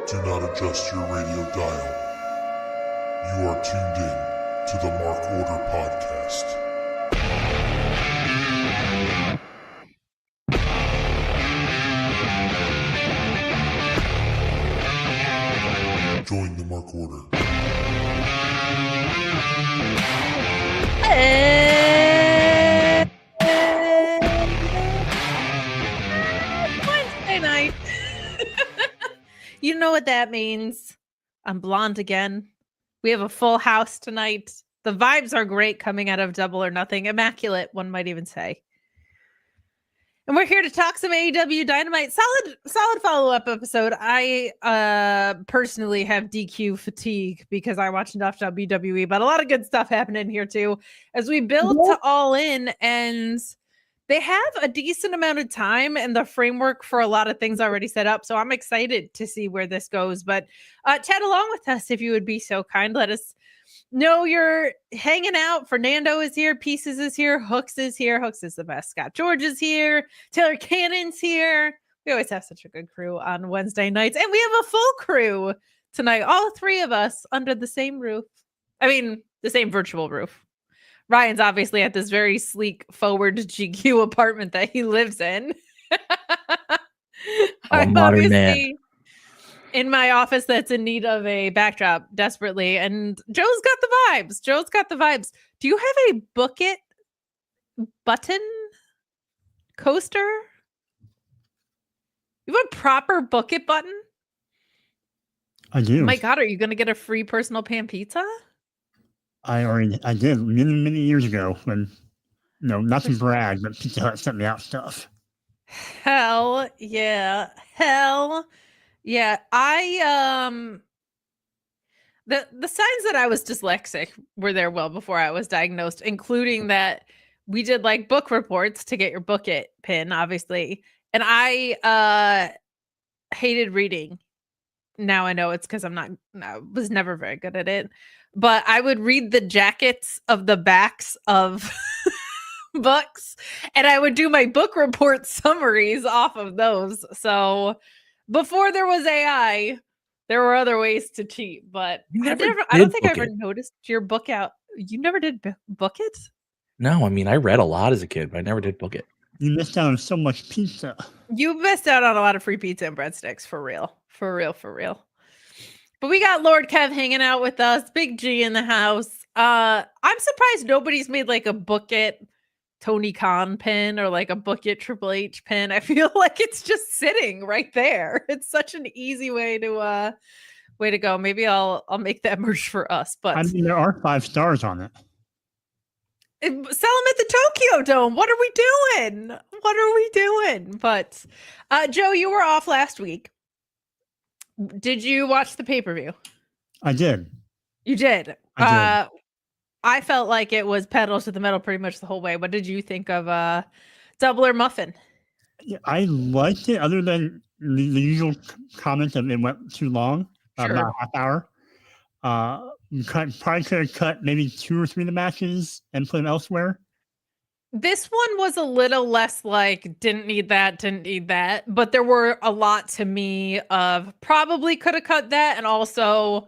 Do not adjust your radio dial. You are tuned in to the Mark Order Podcast. Join the Mark Order. Wednesday night. You know what that means. I'm blonde again. We have a full house tonight. The vibes are great coming out of Double or Nothing. Immaculate, one might even say. And we're here to talk some AEW Dynamite. Solid follow-up episode. I personally have DQ fatigue because I watch enough WWE, but a lot of good stuff happening here too. As we build to All In, and they have a decent amount of time and the framework for a lot of things already set up. So I'm excited to see where this goes. But chat along with us if you would be so kind. Let us know you're hanging out. Fernando is here. Pieces is here. Hooks is here. Hooks is the best. Scott George is here. Taylor Cannon's here. We always have such a good crew on Wednesday nights. And we have a full crew tonight. All three of us under the same roof. I mean, the same virtual roof. Ryan's obviously at this very sleek forward GQ apartment that he lives in. I'm obviously in my office that's in need of a backdrop desperately. And Joe's got the vibes. Joe's got the vibes. Do you have a book it button coaster? You have a proper book it button? I do. Oh my God, are you going to get a free personal pan pizza? I did many years ago when, not to brag, but Pizza Hut sent me out stuff. Hell yeah. Hell yeah. The signs that I was dyslexic were there well before I was diagnosed, including that we did like book reports to get your book it pin, obviously. And I hated reading. Now I know it's because I was never very good at it. But I would read the jackets of the backs of books, and I would do my book report summaries off of those. So before there was AI, there were other ways to cheat. But I don't think I ever noticed your book out. You never did book it? No, I mean, I read a lot as a kid, but I never did book it. You missed out on so much pizza. You missed out on a lot of free pizza and breadsticks, for real. For real, for real. But we got Lord Kev hanging out with us. Big G in the house. I'm surprised nobody's made like a book it Tony Khan pin or like a book it Triple H pin. I feel like it's just sitting right there. It's such an easy way to go. Maybe I'll make that merch for us. But I mean, there are 5 stars on it. Sell them at the Tokyo Dome. What are we doing? What are we doing? But Joe, you were off last week. Did you watch the pay-per-view? I did. You did? I did. I felt like it was pedal to the metal pretty much the whole way. What did you think of Double or Muffin? Yeah, I liked it, other than the usual comment of it went too long, Sure. about a half hour. Probably could have cut maybe 2 or 3 of the matches and put them elsewhere. This one was a little less like, didn't need that. But there were a lot to me of probably could have cut that. And also,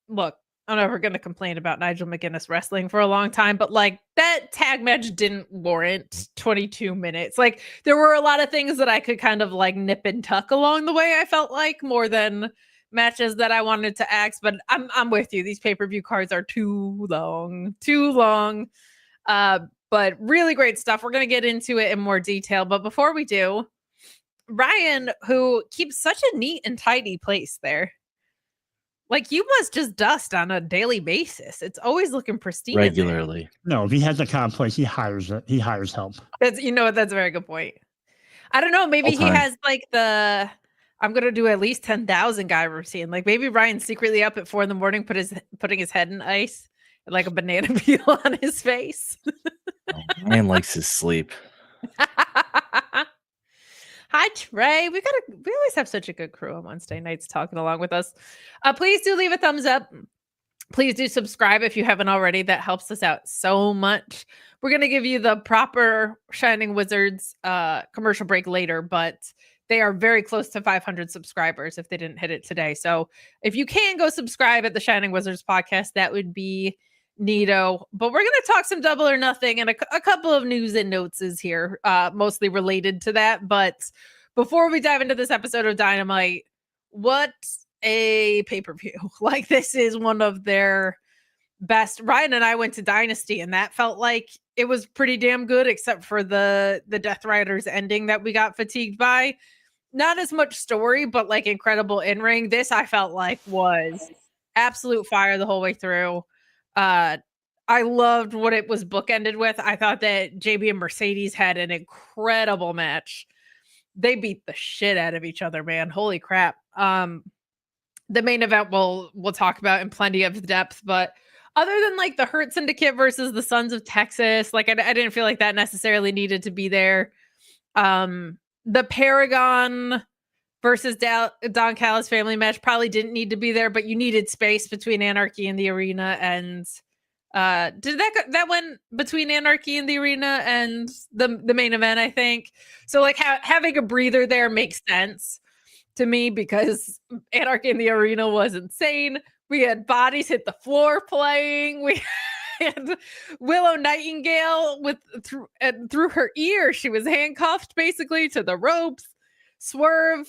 look, I'm never going to complain about Nigel McGuinness wrestling for a long time. But like that tag match didn't warrant 22 minutes. Like there were a lot of things that I could kind of like nip and tuck along the way. I felt like more than matches that I wanted to axe. But I'm with you. These pay-per-view cards are too long. But really great stuff. We're going to get into it in more detail. But before we do, Ryan, who keeps such a neat and tidy place there. Like you must just dust on a daily basis. It's always looking pristine. Regularly. No, if he has a kind of place, he hires help. That's a very good point. I don't know. Maybe he has like I'm going to do at least 10,000 guy routine. Like maybe Ryan's secretly up at 4 a.m, putting his head in ice and like a banana peel on his face. Man likes his sleep. Hi, Trey. We always have such a good crew on Wednesday nights talking along with us. Please do leave a thumbs up. Please do subscribe if you haven't already. That helps us out so much. We're going to give you the proper Shining Wizards commercial break later, but they are very close to 500 subscribers if they didn't hit it today. So if you can go subscribe at the Shining Wizards podcast, that would be neato. But we're going to talk some Double or Nothing and a couple of news and notes is here, mostly related to that. But before we dive into this episode of Dynamite, what a pay-per-view. Like, this is one of their best. Ryan and I went to Dynasty, and that felt like it was pretty damn good, except for the Death Riders ending that we got fatigued by. Not as much story, but like incredible in-ring. This I felt like was absolute fire the whole way through. I loved what it was bookended with. I thought that JB and Mercedes had an incredible match. They beat the shit out of each other, man. Holy crap. The main event we'll talk about in plenty of depth, but other than like the Hurt Syndicate versus the Sons of Texas, like I didn't feel like that necessarily needed to be there. The Paragon versus Don Callis family match probably didn't need to be there, but you needed space between Anarchy and the Arena. And did that went between Anarchy and the Arena and the main event, I think. So like having a breather there makes sense to me because Anarchy in the Arena was insane. We had bodies hit the floor playing. We had Willow Nightingale through her ear. She was handcuffed basically to the ropes. Swerve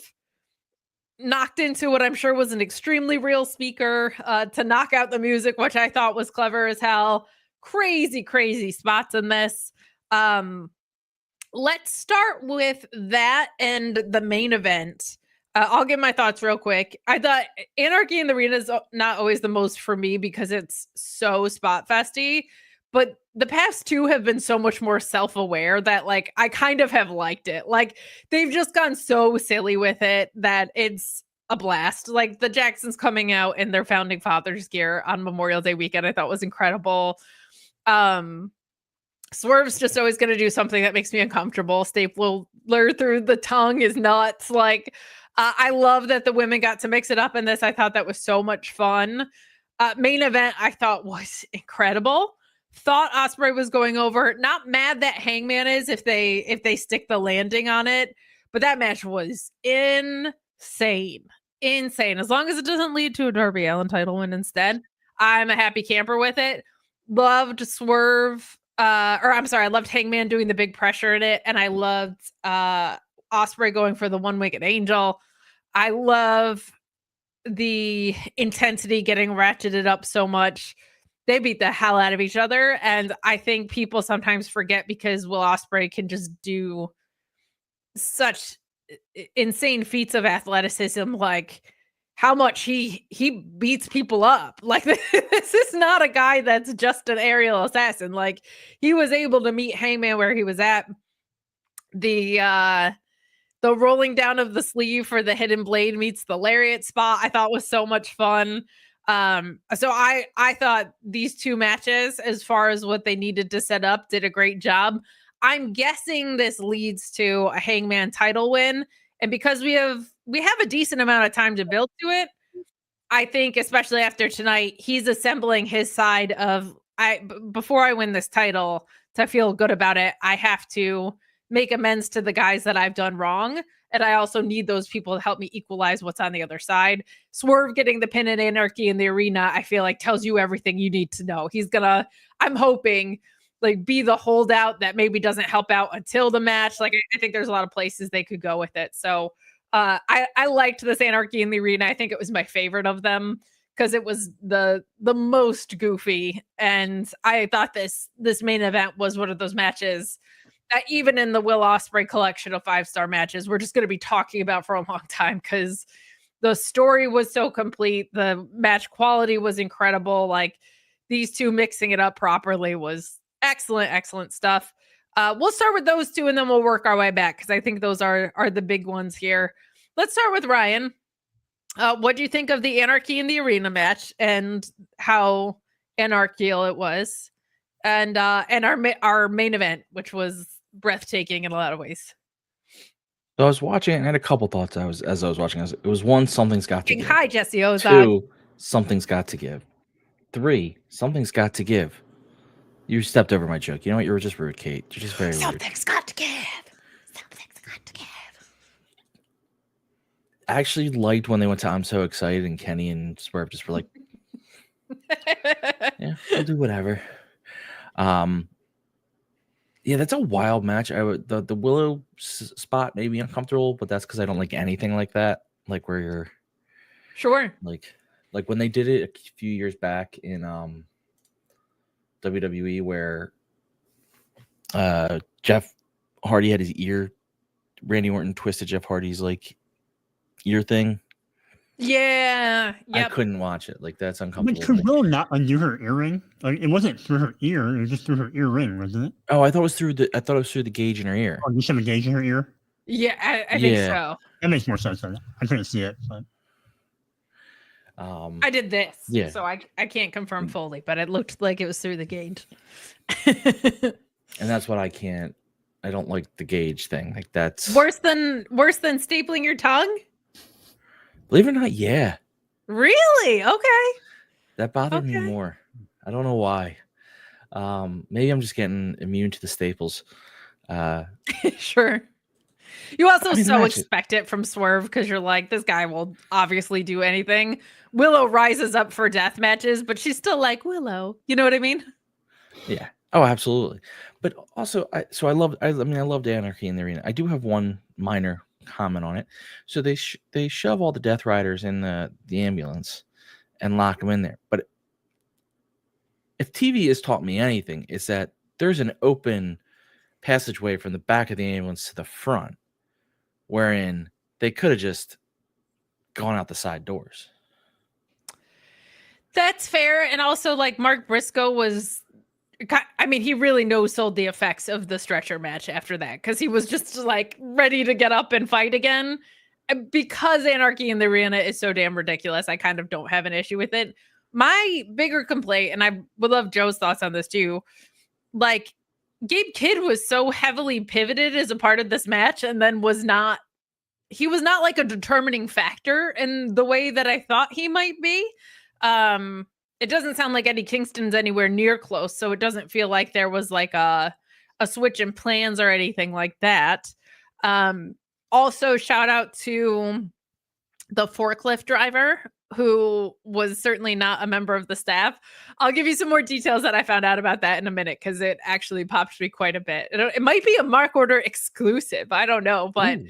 knocked into what I'm sure was an extremely real speaker to knock out the music, which I thought was clever as hell. Crazy spots in this. Let's start with that and the main event. I'll give my thoughts real quick. I thought Anarchy in the Arena is not always the most for me because it's so spot festy, but the past two have been so much more self-aware that like I kind of have liked it. Like they've just gone so silly with it that it's a blast. Like the Jacksons coming out in their founding fathers gear on Memorial Day weekend, I thought was incredible. Swerve's just always going to do something that makes me uncomfortable. Stapler through the tongue is nuts. Like, I love that the women got to mix it up in this. I thought that was so much fun. Main event, I thought was incredible. Thought Ospreay was going over. Not mad that Hangman is if they stick the landing on it, but that match was insane. As long as it doesn't lead to a Darby Allin title win instead, I'm a happy camper with it. Loved Swerve. I loved Hangman doing the big pressure in it, and I loved Ospreay going for the one-winged angel. I love the intensity getting ratcheted up so much. They beat the hell out of each other, and I think people sometimes forget because Will Ospreay can just do such insane feats of athleticism, like how much he beats people up. Like this is not a guy that's just an aerial assassin. Like he was able to meet Hangman where he was at. The rolling down of the sleeve for the hidden blade meets the lariat spot I thought was so much fun. So I thought these two matches, as far as what they needed to set up, did a great job. I'm guessing this leads to a Hangman title win. And because we have a decent amount of time to build to it, I think, especially after tonight, he's assembling his side of before I win this title, to feel good about it, I have to make amends to the guys that I've done wrong. And I also need those people to help me equalize what's on the other side. Swerve getting the pin at Anarchy in the Arena, I feel like tells you everything you need to know. He's gonna, I'm hoping, like be the holdout that maybe doesn't help out until the match. Like I think there's a lot of places they could go with it. So I liked this Anarchy in the Arena. I think it was my favorite of them because it was the most goofy. And I thought this main event was one of those matches that even in the Will Ospreay collection of 5-star matches, we're just going to be talking about for a long time because the story was so complete. The match quality was incredible. Like these two mixing it up properly was excellent stuff. We'll start with those two and then we'll work our way back because I think those are the big ones here. Let's start with Ryan. What do you think of the Anarchy in the Arena match and how anarchical it was? And our main event, which was breathtaking in a lot of ways. So I was watching and I had a couple thoughts as I was watching. It was one, something's got to give. Hi, Jesse Ozog. 2, something's got to give. 3, something's got to give. You stepped over my joke. You know what? You were just rude, Kate. You're just very rude. Something's got to give. Something's got to give. actually liked when they went to I'm So Excited and Kenny and Swerve just were like, yeah, we'll do whatever. Yeah, that's a wild match. I would the Willow spot made me uncomfortable, but that's because I don't like anything like that. Like where you're Sure. like when they did it a few years back in WWE where Jeff Hardy had his ear. Randy Orton twisted Jeff Hardy's like ear thing. Yeah. I couldn't watch it. Like that's But uncomfortable. could Willow not undo her earring? Like it wasn't through her ear; it was just through her ear ring, wasn't it? Oh, I thought it was through the gauge in her ear. Oh, you should have a gauge in her ear. Yeah, I think Yeah. so. That makes more sense. Than I couldn't see it, but I did this. Yeah. So I can't confirm fully, but it looked like it was through the gauge. And that's what I don't like the gauge thing. Like that's Worse than stapling your tongue? believe it or not, yeah. Really? Okay. That bothered me Okay. more. I don't know why. Maybe I'm just getting immune to the staples. Sure. You also I mean, so imagine- expect it from Swerve because you're like, this guy will obviously do anything. Willow rises up for death matches, but she's still like Willow. You know what I mean? Yeah. Oh, absolutely. But also, I loved Anarchy in the Arena. I do have one minor comment on it. So they shove all the Death Riders in the ambulance and lock them in there. But if TV has taught me anything, it's that there's an open passageway from the back of the ambulance to the front, wherein they could have just gone out the side doors. That's fair. And also, like, Mark Briscoe was, I mean, he really no-sold the effects of the stretcher match after that because he was just like ready to get up and fight again. And because Anarchy in the Arena is so damn ridiculous, I kind of don't have an issue with it. My bigger complaint, and I would love Joe's thoughts on this too, like, Gabe Kidd was so heavily pivoted as a part of this match and then was not like a determining factor in the way that I thought he might be. It doesn't sound like Eddie Kingston's anywhere near close, so it doesn't feel like there was like a switch in plans or anything like that. Also, shout out to the forklift driver who was certainly not a member of the staff. I'll give you some more details that I found out about that in a minute because it actually popped me quite a bit. It might be a Mark Order exclusive. I don't know, but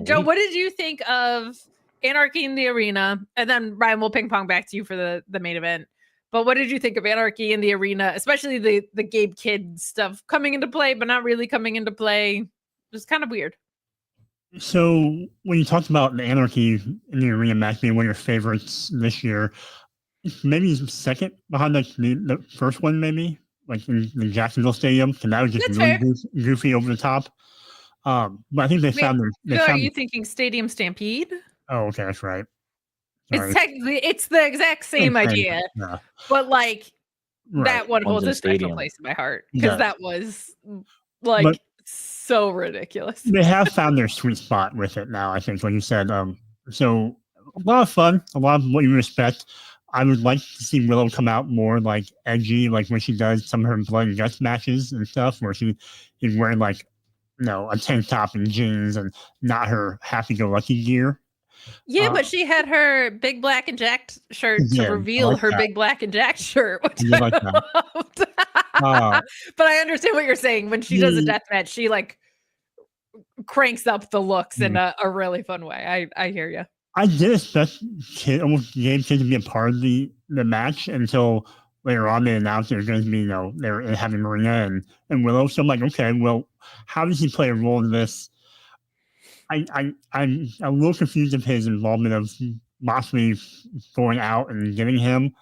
Joe, what did you think of Anarchy in the Arena? And then Ryan, we'll ping pong back to you for the main event. But what did you think of Anarchy in the Arena, especially the Gabe Kidd stuff coming into play, but not really coming into play? It was kind of weird. So when you talked about the Anarchy in the Arena match being one of your favorites this year, maybe second behind the first one, maybe like in the Jacksonville Stadium, because that was just That's really fair. goofy over the top. But I think they found their. Are you thinking Stadium Stampede? Oh, okay, that's right. Sorry. It's the exact same idea, Yeah. but like Right. that one holds in a a special stadium. place in my heart because Yeah. that was like But- so ridiculous. They have found their sweet spot with it now, I think, like you said. So a lot of fun, a lot of what you respect. I would like to see Willow come out more like edgy, like when she does some of her blood and guts matches and stuff, where she is wearing like, a tank top and jeans and not her happy-go-lucky gear. Yeah, but she had her big black and jacked shirt to Yeah, I reveal like her that. big black and jacked shirt, which I I like that. loved. Uh, But I understand what you're saying. When she does a the- death match, she like cranks up the looks in a really fun way. I hear you. I did expect almost Gabe Kidd to be a part of the match until later on they announced there's going to be, they're having Marina and Willow. So I'm like, okay, well, how does he play a role in this? I'm a little confused of his involvement of Moxley going out and getting him,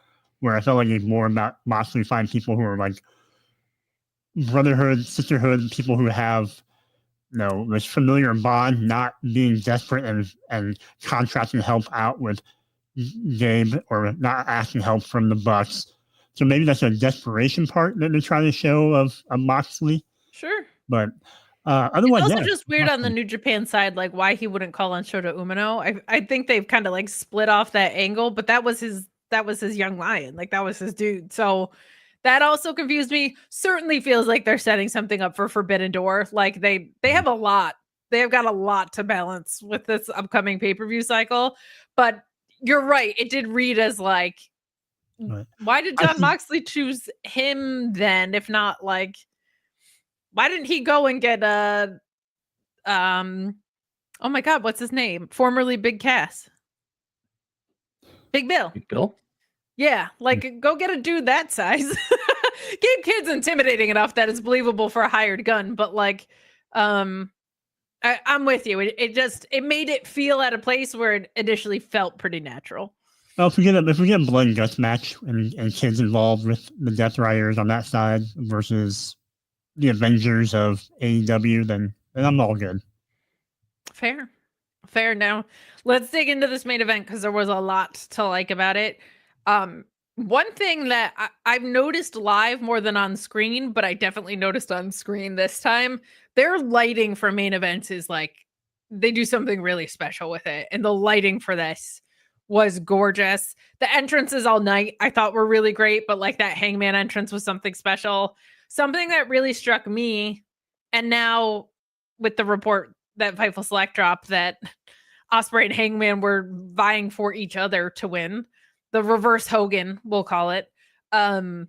where I felt like it's more about Moxley finding people who are like brotherhood, sisterhood, people who have this familiar bond, not being desperate and contracting help out with Gabe or not asking help from the Bucks. So maybe that's a desperation part that they're trying to show of Moxley. Sure. But otherwise, It's also just weird on the New Japan side, like why he wouldn't call on Shota Umino. I think they've kind of like split off that angle, but that was his young lion, like that was his dude. So that also confused me. Certainly feels like they're setting something up for Forbidden Door. Like they have a lot they've got a lot to balance with this upcoming pay-per-view cycle. But you're right. It did read as like, Right. why did I John think- Moxley choose him then? If not like, why didn't he go and get a, oh my God, what's his name? Formerly Big Cass. Big Bill. Big Bill? Yeah, like go get a dude that size. Gabe Kidd's intimidating enough that it's believable for a hired gun, but like, I'm with you. It made it feel at a place where it initially felt pretty natural. Well, if we get a blood and guts match and kids involved with the Death Riders on that side versus the Avengers of AEW, then I'm all good. Fair. Now, let's dig into this main event because there was a lot to like about it. One thing that I've noticed live more than on screen, but I definitely noticed on screen this time, their lighting for main events is like, they do something really special with it. And the lighting for this was gorgeous. The entrances all night I thought were really great, but like that Hangman entrance was something special. Something that really struck me, and now with the report that Fightful Select dropped that Ospreay and Hangman were vying for each other to win. The reverse Hogan, we'll call it. Will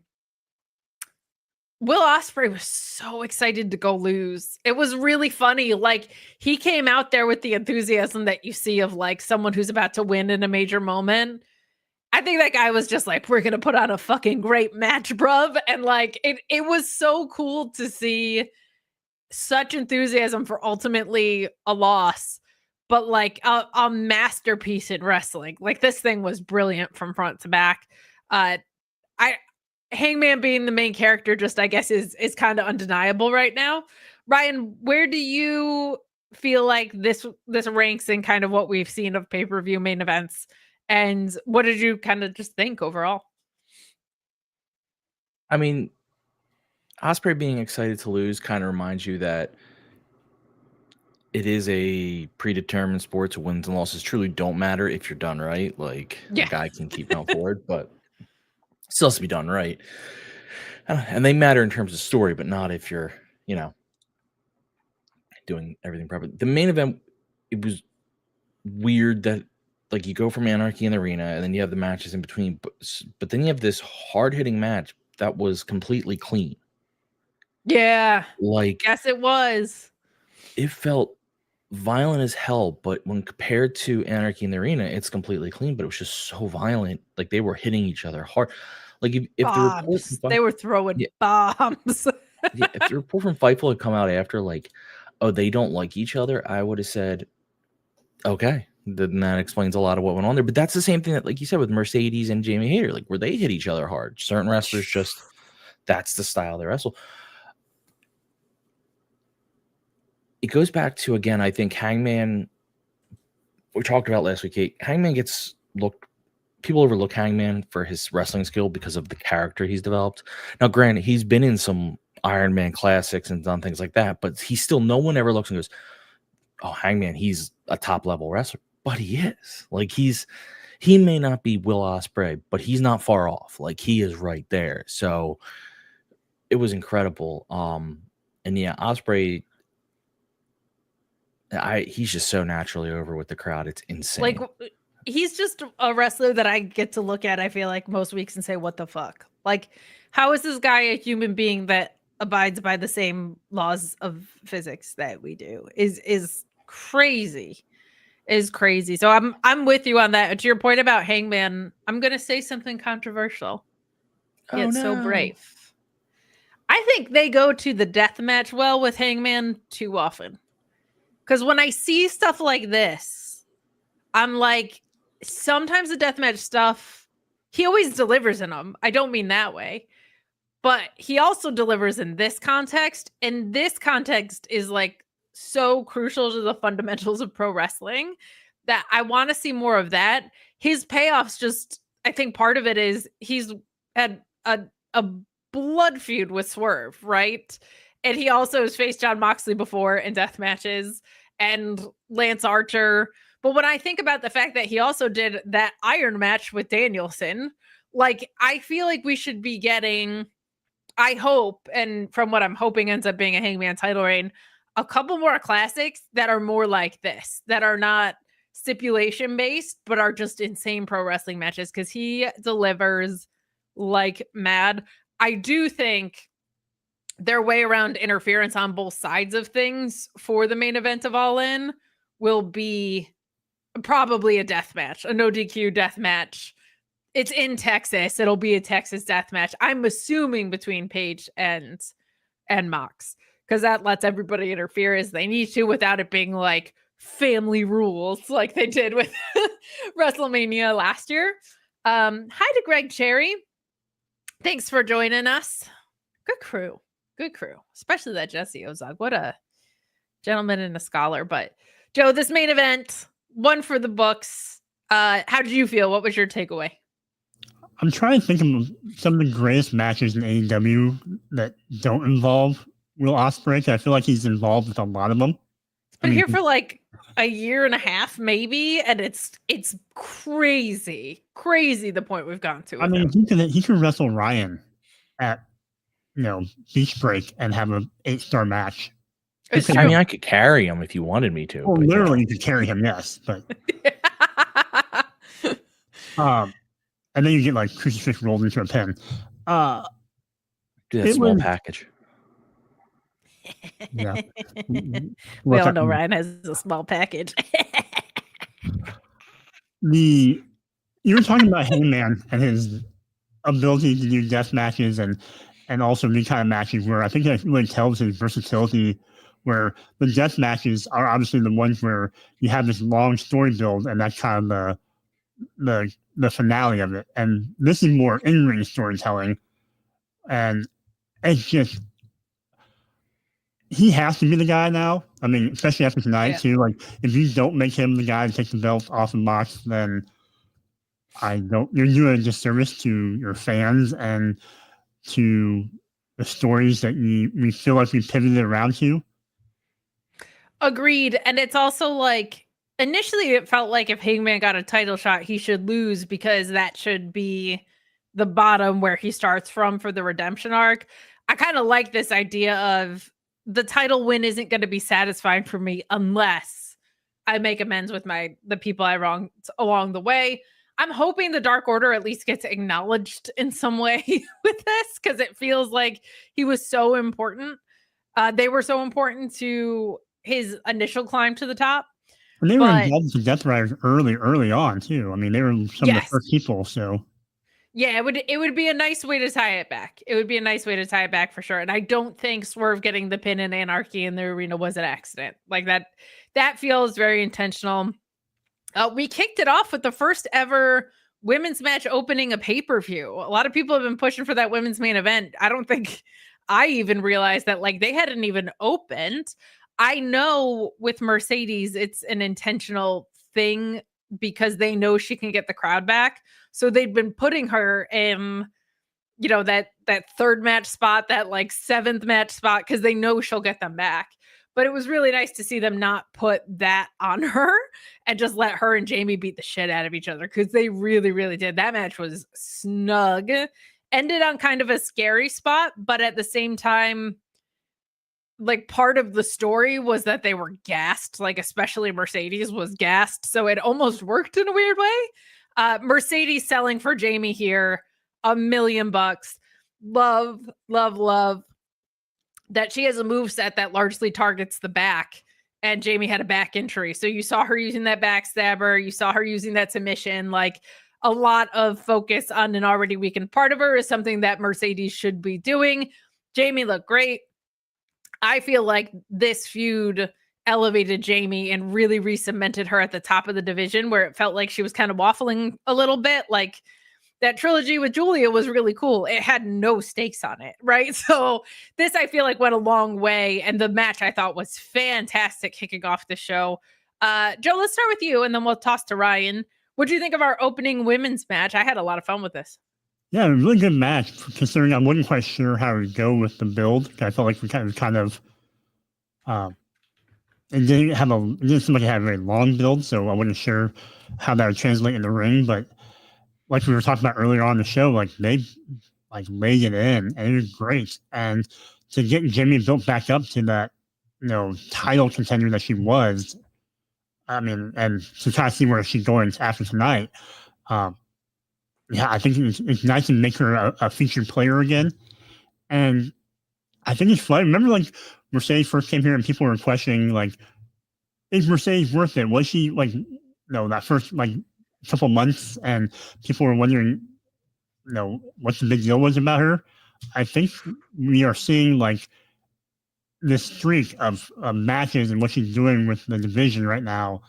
Ospreay was so excited to go lose. It was really funny. Like, he came out there with the enthusiasm that you see of like someone who's about to win in a major moment. I think that guy was just like, we're going to put on a fucking great match, bruv. And like, it was so cool to see such enthusiasm for ultimately a loss, but like a masterpiece in wrestling. Like, this thing was brilliant from front to back. Hangman being the main character just, I guess, is kind of undeniable right now. Ryan, where do you feel like this ranks in kind of what we've seen of pay-per-view main events? And what did you kind of just think overall? I mean, Ospreay being excited to lose kind of reminds you that it is a predetermined sport, so wins and losses truly don't matter if you're done right. Like, Yeah. a guy can keep going forward, but it still has to be done right. And they matter in terms of story, but not if you're, doing everything properly. The main event, it was weird that like you go from Anarchy in the Arena and then you have the matches in between, but then you have this hard-hitting match that was completely clean. Yeah. Like, Yes, it was. It felt violent as hell, but when compared to Anarchy in the Arena, it's completely clean, but it was just so violent. Like, they were hitting each other hard. Like, if the report from they were throwing bombs. if the report from Fightful had come out after, like, oh, they don't like each other, I would have said, okay, then that explains a lot of what went on there. But that's the same thing that, like you said, with Mercedes and Jamie Hayter, like, where they hit each other hard. Certain wrestlers just, that's the style they wrestle. It goes back to, again, I think Hangman, we talked about last week, Hangman gets looked, people overlook Hangman for his wrestling skill because of the character he's developed. Now, granted, he's been in some Iron Man classics and done things like that, but he's still, no one ever looks and goes, oh, Hangman, he's a top level wrestler. But he is. Like, he may not be Will Ospreay, but he's not far off. Like, he is right there. So it was incredible. And yeah, Ospreay, he's just so naturally over with the crowd. It's insane. Like, he's just a wrestler that I get to look at, I feel like, most weeks and say, what the fuck? Like, how is this guy a human being that abides by the same laws of physics that we do? Is crazy. Is crazy. So I'm with you on that. To your point about Hangman, I'm gonna say something controversial. Yet so brave. I think they go to the death match well with Hangman too often. Because when I see stuff like this, I'm like, sometimes the deathmatch stuff, he always delivers in them. I don't mean that way. But he also delivers in this context. And this context is like so crucial to the fundamentals of pro wrestling that I want to see more of that. His payoffs just, I think part of it is he's had a blood feud with Swerve, right? And he also has faced John Moxley before in death matches and Lance Archer. But when I think about the fact that he also did that Iron match with Danielson, like, I feel like we should be getting, I hope, and from what I'm hoping ends up being a Hangman title reign, a couple more classics that are more like this, that are not stipulation based, but are just insane pro wrestling matches because he delivers like mad. I do think their way around interference on both sides of things for the main event of All In will be probably a death match, a no DQ death match. It's in Texas. It'll be a Texas death match. I'm assuming between Paige and Mox, because that lets everybody interfere as they need to without it being like family rules like they did with WrestleMania last year. Hi to Greg Cherry. Thanks for joining us. Good crew. Good crew. Especially that Jesse Ozog. What a gentleman and a scholar. But Joe, this main event, one for the books. How did you feel? What was your takeaway? I'm trying to think of some of the greatest matches in AEW that don't involve Will Ospreay. I feel like he's involved with a lot of them. He's been here for like a year and a half, maybe, and it's crazy the point we've gone to. I mean, he could wrestle Ryan at Beach Break and have an 8-star match. I mean, I could carry him if you wanted me to. Well, literally, you could carry him, yes, but and then you get like crucifix rolled into a pen. Do that small package. Yeah, we all know Ryan has a small package. You were talking about Hangman and his ability to do death matches and also these kind of matches where I think that really tells his versatility, where the death matches are obviously the ones where you have this long story build and that's kind of the finale of it. And this is more in-ring storytelling. And it's just, he has to be the guy now. I mean, especially after tonight too. Like, if you don't make him the guy to take the belt off of Mox, then you're doing a disservice to your fans and to the stories that we feel like we pivoted around to. Agreed. And it's also like, initially it felt like if Hangman got a title shot, he should lose because that should be the bottom where he starts from for the redemption arc. I kind of like this idea of the title win isn't going to be satisfying for me unless I make amends with the people I wronged along the way. I'm hoping the Dark Order at least gets acknowledged in some way with this, because it feels like he was so important. They were so important to his initial climb to the top. And they were involved with Death Riders early on too. I mean, they were some of the first people. So yeah, it would be a nice way to tie it back. It would be a nice way to tie it back for sure. And I don't think Swerve getting the pin in Anarchy in the arena was an accident. Like that feels very intentional. We kicked it off with the first ever women's match opening a pay-per-view. A lot of people have been pushing for that women's main event. I don't think I even realized that like they hadn't even opened. I know with Mercedes, it's an intentional thing because they know she can get the crowd back. So they've been putting her in, that third match spot, that like 7th match spot, because they know she'll get them back. But it was really nice to see them not put that on her and just let her and Jamie beat the shit out of each other, because they really, really did. That match was snug. Ended on kind of a scary spot, but at the same time, like part of the story was that they were gassed, like especially Mercedes was gassed. So it almost worked in a weird way. Mercedes selling for Jamie here, $1 million. Love that she has a moveset that largely targets the back, and Jamie had a back injury. So you saw her using that backstabber. You saw her using that submission. Like a lot of focus on an already weakened part of her is something that Mercedes should be doing. Jamie looked great. I feel like this feud elevated Jamie and really re-cemented her at the top of the division, where it felt like she was kind of waffling a little bit. Like that trilogy with Julia was really cool. It had no stakes on it, right? So this, I feel like, went a long way. And the match I thought was fantastic kicking off the show. Joe, let's start with you and then we'll toss to Ryan. What do you think of our opening women's match? I had a lot of fun with this. Yeah, a really good match, considering I wasn't quite sure how to go with the build. I felt like we kind of it didn't seem like it had a very long build, so I wasn't sure how that would translate in the ring. But like we were talking about earlier on the show, like they like laid it in, and it was great. And to get Jimmy built back up to that title contender that she was. I mean, and to try to see where she's going after tonight. Yeah, I think it's nice to make her a featured player again. And I think it's fun. Remember, like, Mercedes first came here and people were questioning, like, is Mercedes worth it? Was she, like, that first, like, couple months, and people were wondering, what the big deal was about her? I think we are seeing, like, this streak of matches and what she's doing with the division right now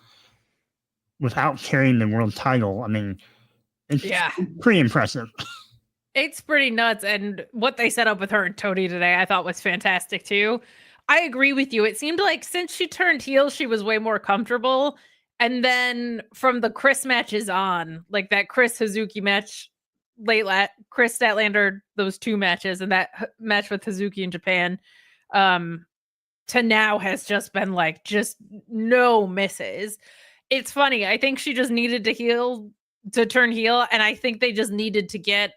without carrying the world title. I mean, it's pretty impressive. It's pretty nuts. And what they set up with her and Tony today, I thought was fantastic too. I agree with you. It seemed like since she turned heel, she was way more comfortable. And then from the Chris matches on, like that Chris Hazuki match, Chris Statlander, those 2 matches, and that match with Hazuki in Japan, to now has just been like just no misses. It's funny. I think she just needed to turn heel, and I think they just needed to get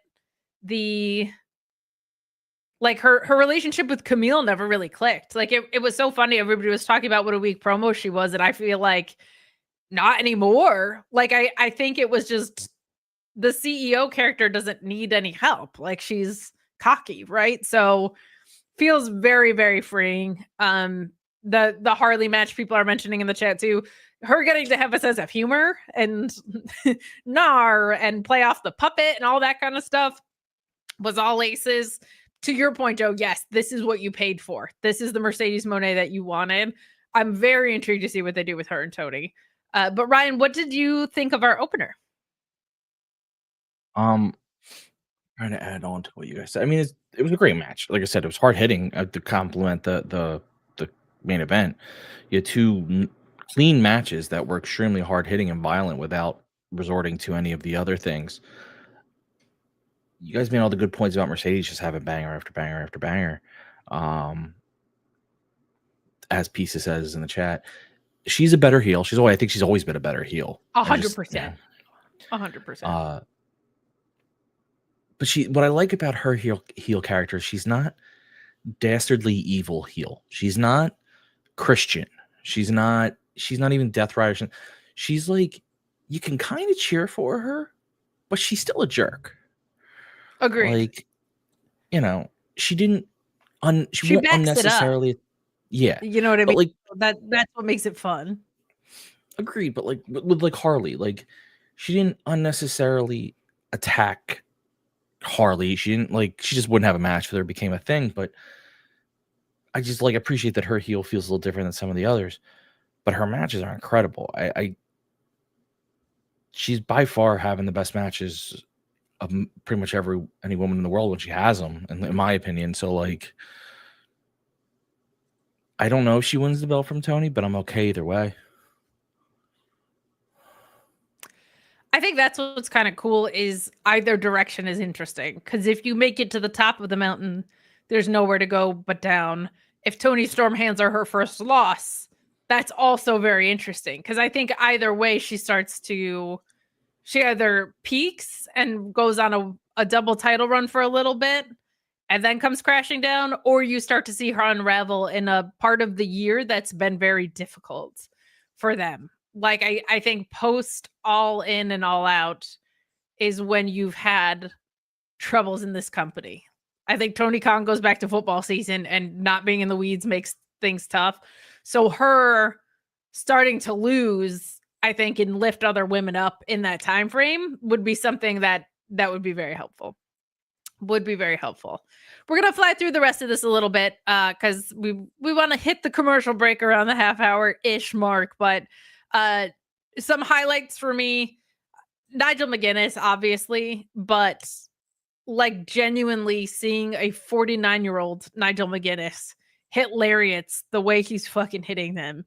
her relationship with Camille never really clicked. Like it was so funny. Everybody was talking about what a weak promo she was, and I feel like not anymore. Like I think it was just the CEO character doesn't need any help. Like she's cocky, right? So feels very, very freeing. The Harley match people are mentioning in the chat too. Her getting to have a sense of humor and nar and play off the puppet and all that kind of stuff was all aces. To your point, Joe, yes, this is what you paid for. This is the Mercedes Moné that you wanted. I'm very intrigued to see what they do with her and Tony. But Ryan, what did you think of our opener? Trying to add on to what you guys said. I mean, it was a great match. Like I said, it was hard hitting to complement the main event. You had 2 clean matches that were extremely hard hitting and violent without resorting to any of the other things. You guys made all the good points about Mercedes just having banger after banger after banger. As Pisa says in the chat, she's a better heel. I think she's always been a better heel. 100%. 100%. But what I like about her heel character, she's not dastardly evil heel. She's not Christian. She's not even Death Rider. She's like, you can kind of cheer for her, but she's still a jerk. Agreed. Like, she didn't she won't unnecessarily. Yeah. You know what I mean? Like, that's what makes it fun. Agreed, but like with like Harley, like she didn't unnecessarily attack Harley. She just wouldn't have a match if there became a thing, but I just like appreciate that her heel feels a little different than some of the others, but her matches are incredible. She's by far having the best matches of pretty much any woman in the world when she has them, in my opinion. So like, I don't know if she wins the belt from Tony, but I'm okay either way. I think that's what's kind of cool is either direction is interesting, because if you make it to the top of the mountain, there's nowhere to go but down. If Toni Storm hands her first loss, that's also very interesting, because I think either way she either peaks and goes on a double title run for a little bit and then comes crashing down, or you start to see her unravel in a part of the year that's been very difficult for them. Like, I think post All In and All Out is when you've had troubles in this company. I think Tony Khan goes back to football season, and not being in the weeds makes things tough. So her starting to lose, I think, and lift other women up in that time frame would be something that would be very helpful. Would be very helpful. We're going to fly through the rest of this a little bit because we want to hit the commercial break around the half-hour-ish mark, but some highlights for me, Nigel McGuinness, obviously, but like genuinely seeing a 49-year-old Nigel McGuinness hit lariats the way he's fucking hitting them.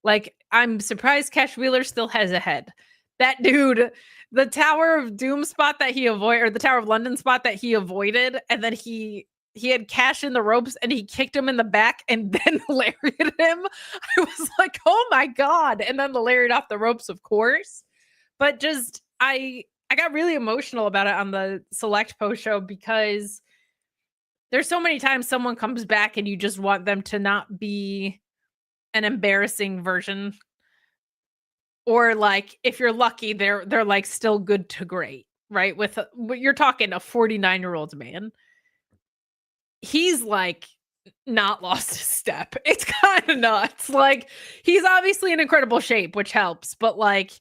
Like, I'm surprised Cash Wheeler still has a head. That dude, the Tower of Doom spot that he avoided, or the Tower of London spot that he avoided, and then he had Cash in the ropes and he kicked him in the back and then lariated him. I was like, oh my God. And then the lariat off the ropes, of course. But just, I got really emotional about it on the Select post show, because there's so many times someone comes back and you just want them to not be an embarrassing version, or like if you're lucky, they're like still good to great, right? You're talking a 49-year-old man. He's like not lost his step. It's kind of nuts. Like he's obviously in incredible shape, which helps, but like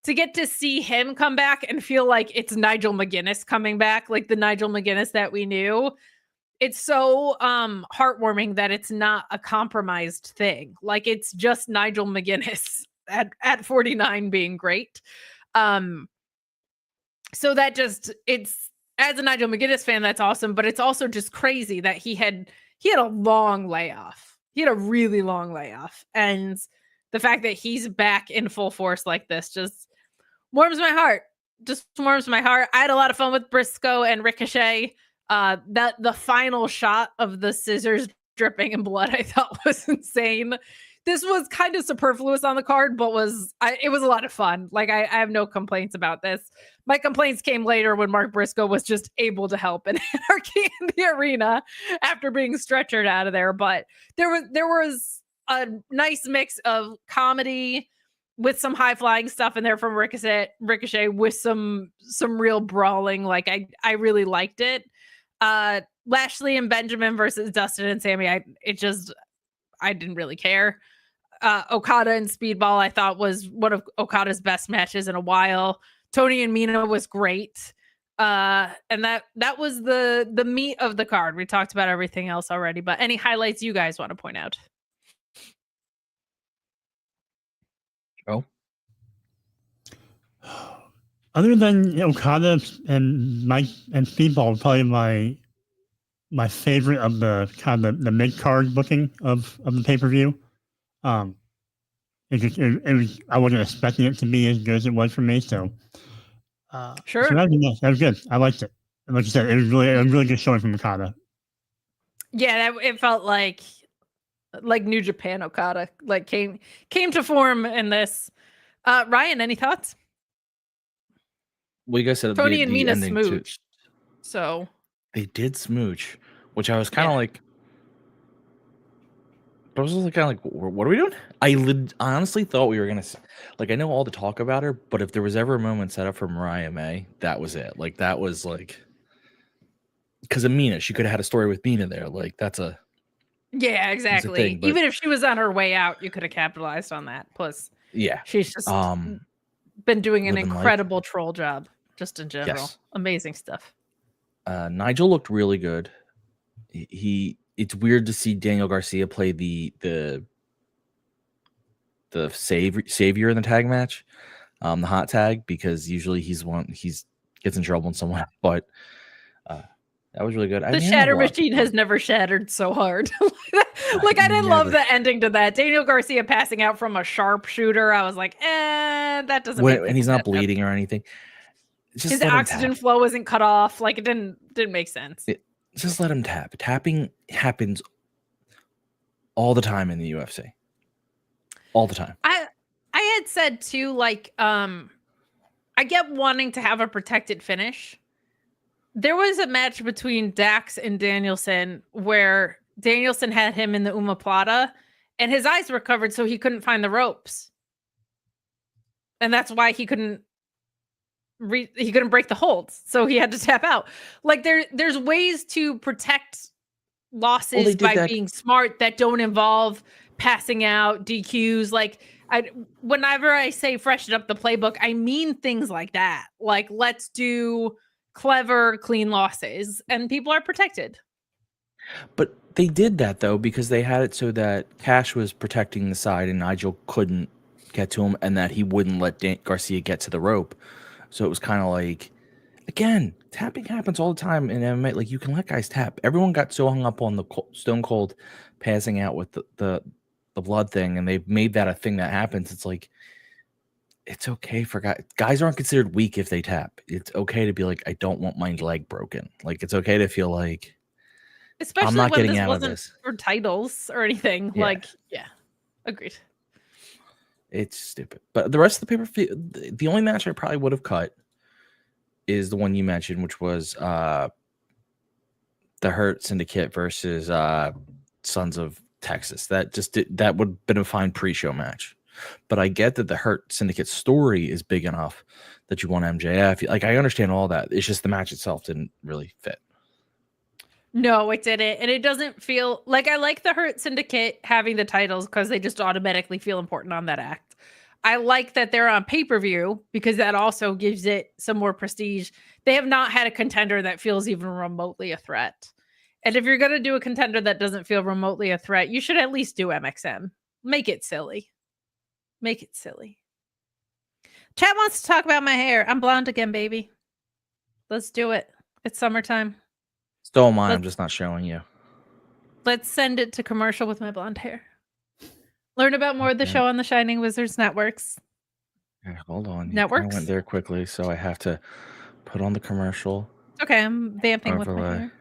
to get to see him come back and feel like it's Nigel McGuinness coming back, like the Nigel McGuinness that we knew. It's so heartwarming that it's not a compromised thing. Like it's just Nigel McGuinness at 49 being great. So that just, it's, as a Nigel McGuinness fan, that's awesome, but it's also just crazy that he had a long layoff. He had a really long layoff. And the fact that he's back in full force like this just warms my heart. Just warms my heart. I had a lot of fun with Briscoe and Ricochet. That the final shot of the scissors dripping in blood, I thought was insane. This was kind of superfluous on the card, but it was a lot of fun. Like I have no complaints about this. My complaints came later when Mark Briscoe was just able to help in Anarchy in the arena after being stretchered out of there. But there was a nice mix of comedy with some high flying stuff in there from Ricochet with some real brawling. Like I really liked it. Lashley and Benjamin versus Dustin and Sammy. I didn't really care. Okada and Speedball, I thought was one of Okada's best matches in a while. Tony and Mina was great. And that was the meat of the card. We talked about everything else already, but any highlights you guys want to point out? Oh, Other than Okada and Mike and Speedball, probably my favorite of the kind of the mid card booking of the pay per view. It was, I wasn't expecting it to be as good as it was for me, so sure, so that was good. I liked it. And like you said, it was really good showing from Okada. Yeah, it felt like New Japan Okada like came to form in this. Ryan, any thoughts? Well, you guys said Tony the and Mina ending smooched. too. So They did smooch, which I was kind of like. I was just kind of like, what are we doing? I honestly thought we were gonna like. I know all the talk about her, but if there was ever a moment set up for Mariah May, that was it. Like that was like because of Mina, she could have had a story with Mina there. Like that's a yeah, exactly. thing, but, even if she was on her way out, you could have capitalized on that. Plus, yeah, she's just been doing an incredible troll job, just in general. Yes. Amazing stuff. Nigel looked really good. It's weird to see Daniel Garcia play the savior in the tag match, the hot tag, because usually he gets in trouble in someone. But that was really good. The shatter machine has never shattered so hard. Like I didn't love the ending to that. Daniel Garcia passing out from a sharpshooter. I was like, that doesn't. And he's not bleeding or anything. His oxygen flow isn't cut off. Like it didn't make sense. Just let him tap. Tapping happens all the time in the UFC. All the time. I had said too, like, I get wanting to have a protected finish. There was a match between Dax and Danielson where Danielson had him in the omoplata and his eyes were covered, so he couldn't find the ropes. And that's why he couldn't break the hold, so he had to tap out. Like there's ways to protect losses by being smart that don't involve passing out, DQs. Like whenever I say freshen up the playbook, I mean things like that. Like let's do clever, clean losses, and people are protected. But they did that though because they had it so that Cash was protecting the side and Nigel couldn't get to him, and that he wouldn't let Garcia get to the rope. So it was kind of like, again, tapping happens all the time in MMA. Like you can let guys tap. Everyone got so hung up on the Stone Cold passing out with the blood thing, and they've made that a thing that happens. It's like, it's okay for guys aren't considered weak if they tap. It's okay to be like, I don't want my leg broken. Like it's okay to feel like, especially I'm not when getting this out wasn't of this for titles or anything. Yeah. Like, yeah, agreed. It's stupid. But the rest of the pay-per-view, the only match I probably would have cut is the one you mentioned, which was the Hurt Syndicate versus Sons of Texas. That would have been a fine pre-show match. But I get that the Hurt Syndicate story is big enough that you want MJF. Like, I understand all that. It's just the match itself didn't really fit. No, it didn't. And it doesn't feel like I like the Hurt Syndicate having the titles because they just automatically feel important on that act. I like that they're on pay-per-view because that also gives it some more prestige. They have not had a contender that feels even remotely a threat. And if you're going to do a contender that doesn't feel remotely a threat, you should at least do MXM. Make it silly. Make it silly. Chat wants to talk about my hair. I'm blonde again, baby. Let's do it. It's summertime. Still mine. I'm just not showing you. Let's send it to commercial with my blonde hair. Learn about more of the show on the Shining Wizards networks. Yeah, hold on. Networks? I went there quickly, so I have to put on the commercial. Okay, I'm vamping with my hair.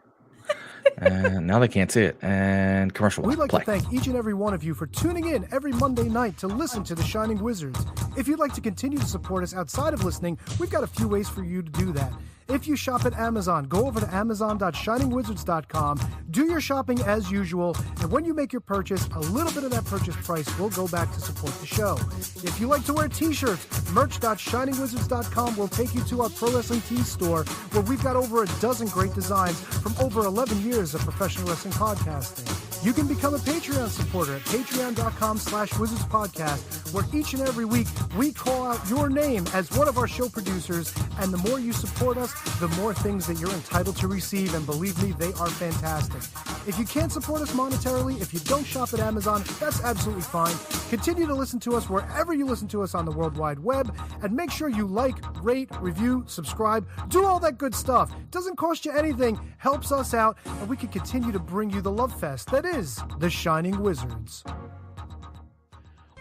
And now they can't see it. And commercial. We'd like play. to thank each and every one of you for tuning in every Monday night to listen to The Shining Wizards. If you'd like to continue to support us outside of listening, we've got a few ways for you to do that. If you shop at Amazon, go over to amazon.shiningwizards.com, do your shopping as usual, and when you make your purchase, a little bit of that purchase price will go back to support the show. If you like to wear t-shirts, merch.shiningwizards.com will take you to our Pro Wrestling Tees store, where we've got over a dozen great designs from over 11 years of professional wrestling podcasting. You can become a Patreon supporter at patreon.com/wizardspodcast, where each and every week we call out your name as one of our show producers, and the more you support us, the more things that you're entitled to receive, and believe me, they are fantastic. If you can't support us monetarily, if you don't shop at Amazon, that's absolutely fine. Continue to listen to us wherever you listen to us on the World Wide Web, and make sure you like, rate, review, subscribe, do all that good stuff. Doesn't cost you anything, helps us out, and we can continue to bring you the love fest that is The Shining Wizards.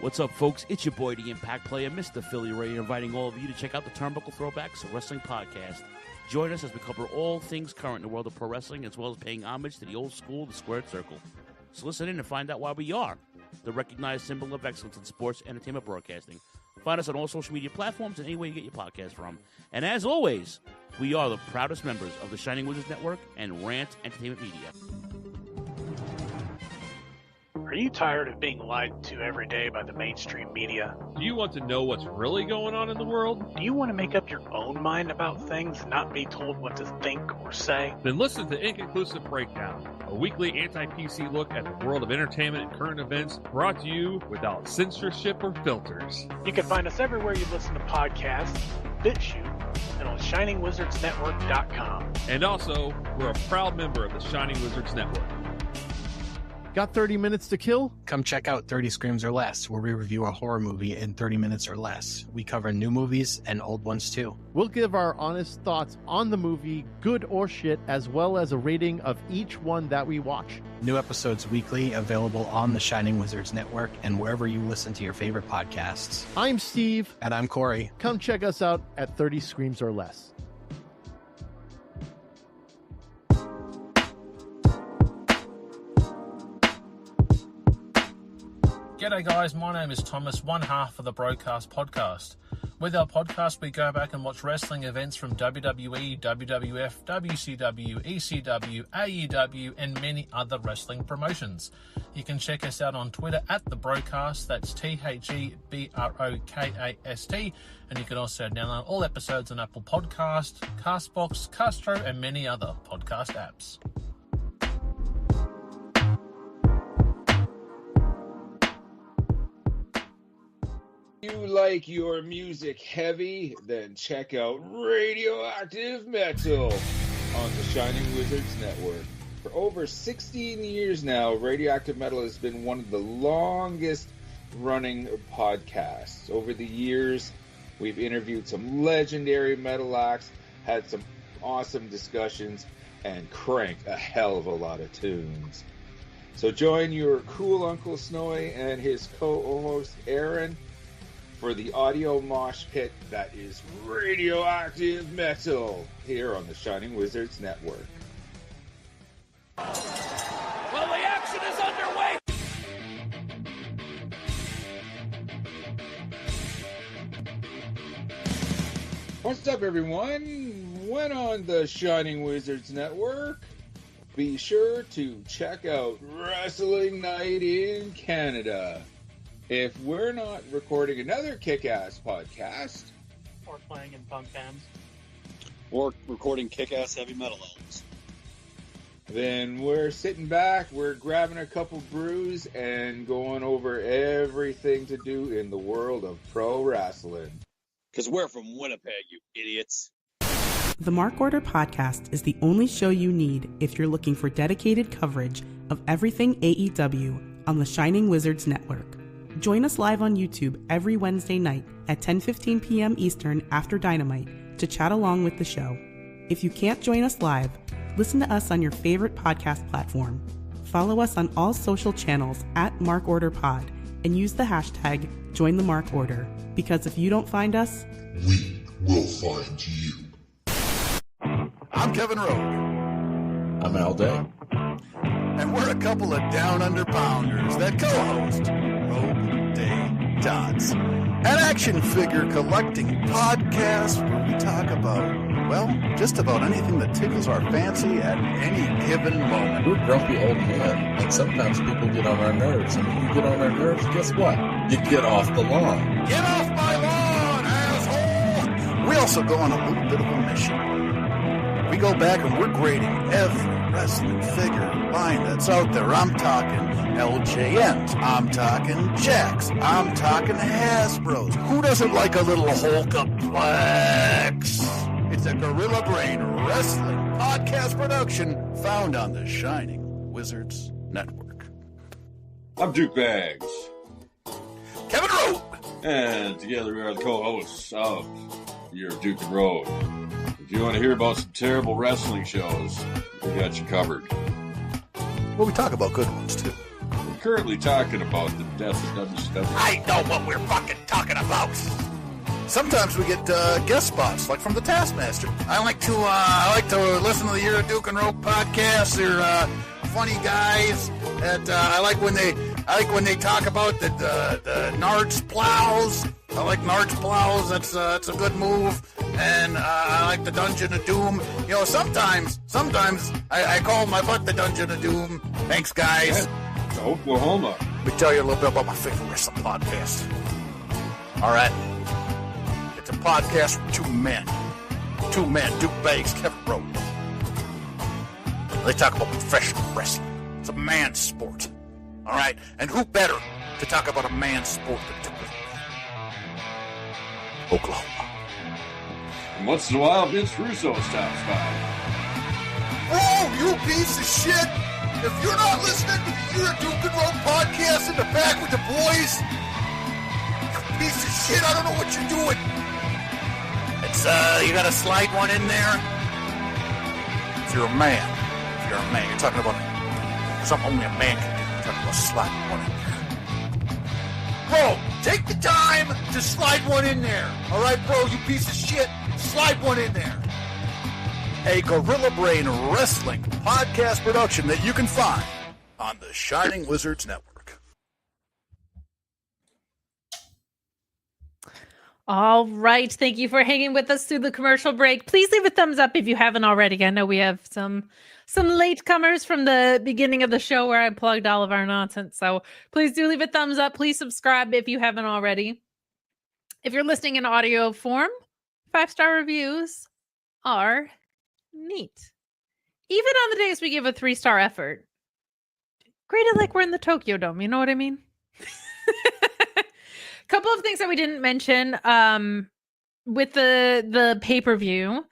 What's up, folks? It's your boy, the Impact Player, Mr. Philly Ray, inviting all of you to check out the Turnbuckle Throwbacks Wrestling Podcast. Join us as we cover all things current in the world of pro wrestling, as well as paying homage to the old school, the Squared Circle. So listen in and find out why we are the recognized symbol of excellence in sports entertainment broadcasting. Find us on all social media platforms and anywhere you get your podcast from. And as always, we are the proudest members of the Shining Wizards Network and Rant Entertainment Media. Are you tired of being lied to every day by the mainstream media? Do you want to know what's really going on in the world? Do you want to make up your own mind about things and not be told what to think or say? Then listen to Inconclusive Breakdown, a weekly anti-PC look at the world of entertainment and current events, brought to you without censorship or filters. You can find us everywhere you listen to podcasts, BitChute, and on ShiningWizardsNetwork.com. And also, we're a proud member of the Shining Wizards Network. Got 30 minutes to kill? Come check out 30 Screams or Less, where we review a horror movie in 30 minutes or less. We cover new movies and old ones too. We'll give our honest thoughts on the movie, good or shit, as well as a rating of each one that we watch. New episodes weekly, available on the Shining Wizards Network and wherever you listen to your favorite podcasts. I'm Steve. And I'm Corey. Come check us out at 30 Screams or Less. G'day guys, my name is Thomas, one half of the Broadcast Podcast. With our podcast, we go back and watch wrestling events from WWE, WWF, WCW, ECW, AEW, and many other wrestling promotions. You can check us out on Twitter at The Broadcast, that's TheBrokast, and you can also download all episodes on Apple Podcast, Castbox, Castro, and many other podcast apps. You like your music heavy? Then check out Radioactive Metal on the Shining Wizards Network. For over 16 years now, Radioactive Metal has been one of the longest running podcasts. Over the years, we've interviewed some legendary metal acts, had some awesome discussions, and cranked a hell of a lot of tunes. So join your cool Uncle Snowy and his co-host Aaron for the audio mosh pit that is Radioactive Metal here on the Shining Wizards Network. Well, the action is underway! What's up, everyone? When on the Shining Wizards Network, be sure to check out Wrestling Night in Canada. If we're not recording another kick-ass podcast, Or playing in punk bands. Or recording kick-ass heavy metal albums. then we're sitting back, we're grabbing a couple brews, and going over everything to do in the world of pro wrestling. Because we're from Winnipeg, you idiots. The Mark Order Podcast is the only show you need if you're looking for dedicated coverage of everything AEW on the Shining Wizards Network. Join us live on YouTube every Wednesday night at 10:15 p.m. Eastern after Dynamite to chat along with the show. If you can't join us live, listen to us on your favorite podcast platform. Follow us on all social channels at Mark Order Pod and use the hashtag #JoinTheMarkOrder, because if you don't find us, we will find you. I'm Kevin Rowe. I'm Al Day. And we're a couple of down under pounders that co-host Rogue Day Dots, an action figure collecting podcast where we talk about, well, just about anything that tickles our fancy at any given moment. We're grumpy old men, and sometimes people get on our nerves. And when you get on our nerves, guess what? You get off the lawn. Get off my lawn, asshole! We also go on a little bit of a mission. We go back and we're grading every wrestling figure line that's out there. I'm talking LJNs. I'm talking Jacks. I'm talking Hasbros. Who doesn't like a little Hulkaplex? It's a Gorilla Brain Wrestling podcast production found on the Shining Wizards Network. I'm Duke Bags. Kevin Rowe. And together we are the co-hosts of Your Duke and Road. If you want to hear about some terrible wrestling shows, we got you covered. Well, we talk about good ones, too. We're currently talking about the death of WCW. I know what we're fucking talking about. Sometimes we get guest spots, like from the Taskmaster. I like to listen to the Your Duke and Rope podcast. They're funny guys. That I like when they talk about the Nards plows. I like Nards plows. That's a good move. And I like the Dungeon of Doom. You know, sometimes I call my butt the Dungeon of Doom. Thanks, guys. Yeah, Oklahoma. Let me tell you a little bit about my favorite wrestling podcast. All right. It's a podcast with two men, Duke Bags, Kevin Rowe. They talk about professional wrestling. It's a man's sport. All right? And who better to talk about a man's sport than Duke? Oklahoma. And once in a while, Vince Russo stops by. Whoa, you piece of shit! If you're not listening to the Your Duke and Rope podcast in the back with the boys, you piece of shit, I don't know what you're doing. It's, you gotta slide one in there. If you're a man, you're talking about something only a man can do. You're talking about sliding one in there. Bro, take the time to slide one in there. All right, bro, you piece of shit. Slide one in there. A Gorilla Brain Wrestling podcast production that you can find on the Shining Wizards Network. All right. Thank you for hanging with us through the commercial break. Please leave a thumbs up if you haven't already. I know we have some latecomers from the beginning of the show where I plugged all of our nonsense. So please do leave a thumbs up. Please subscribe if you haven't already. If you're listening in audio form, 5-star reviews are neat. Even on the days we give a 3-star effort. Graded like we're in the Tokyo Dome. You know what I mean? Couple of things that we didn't mention with the pay-per-view.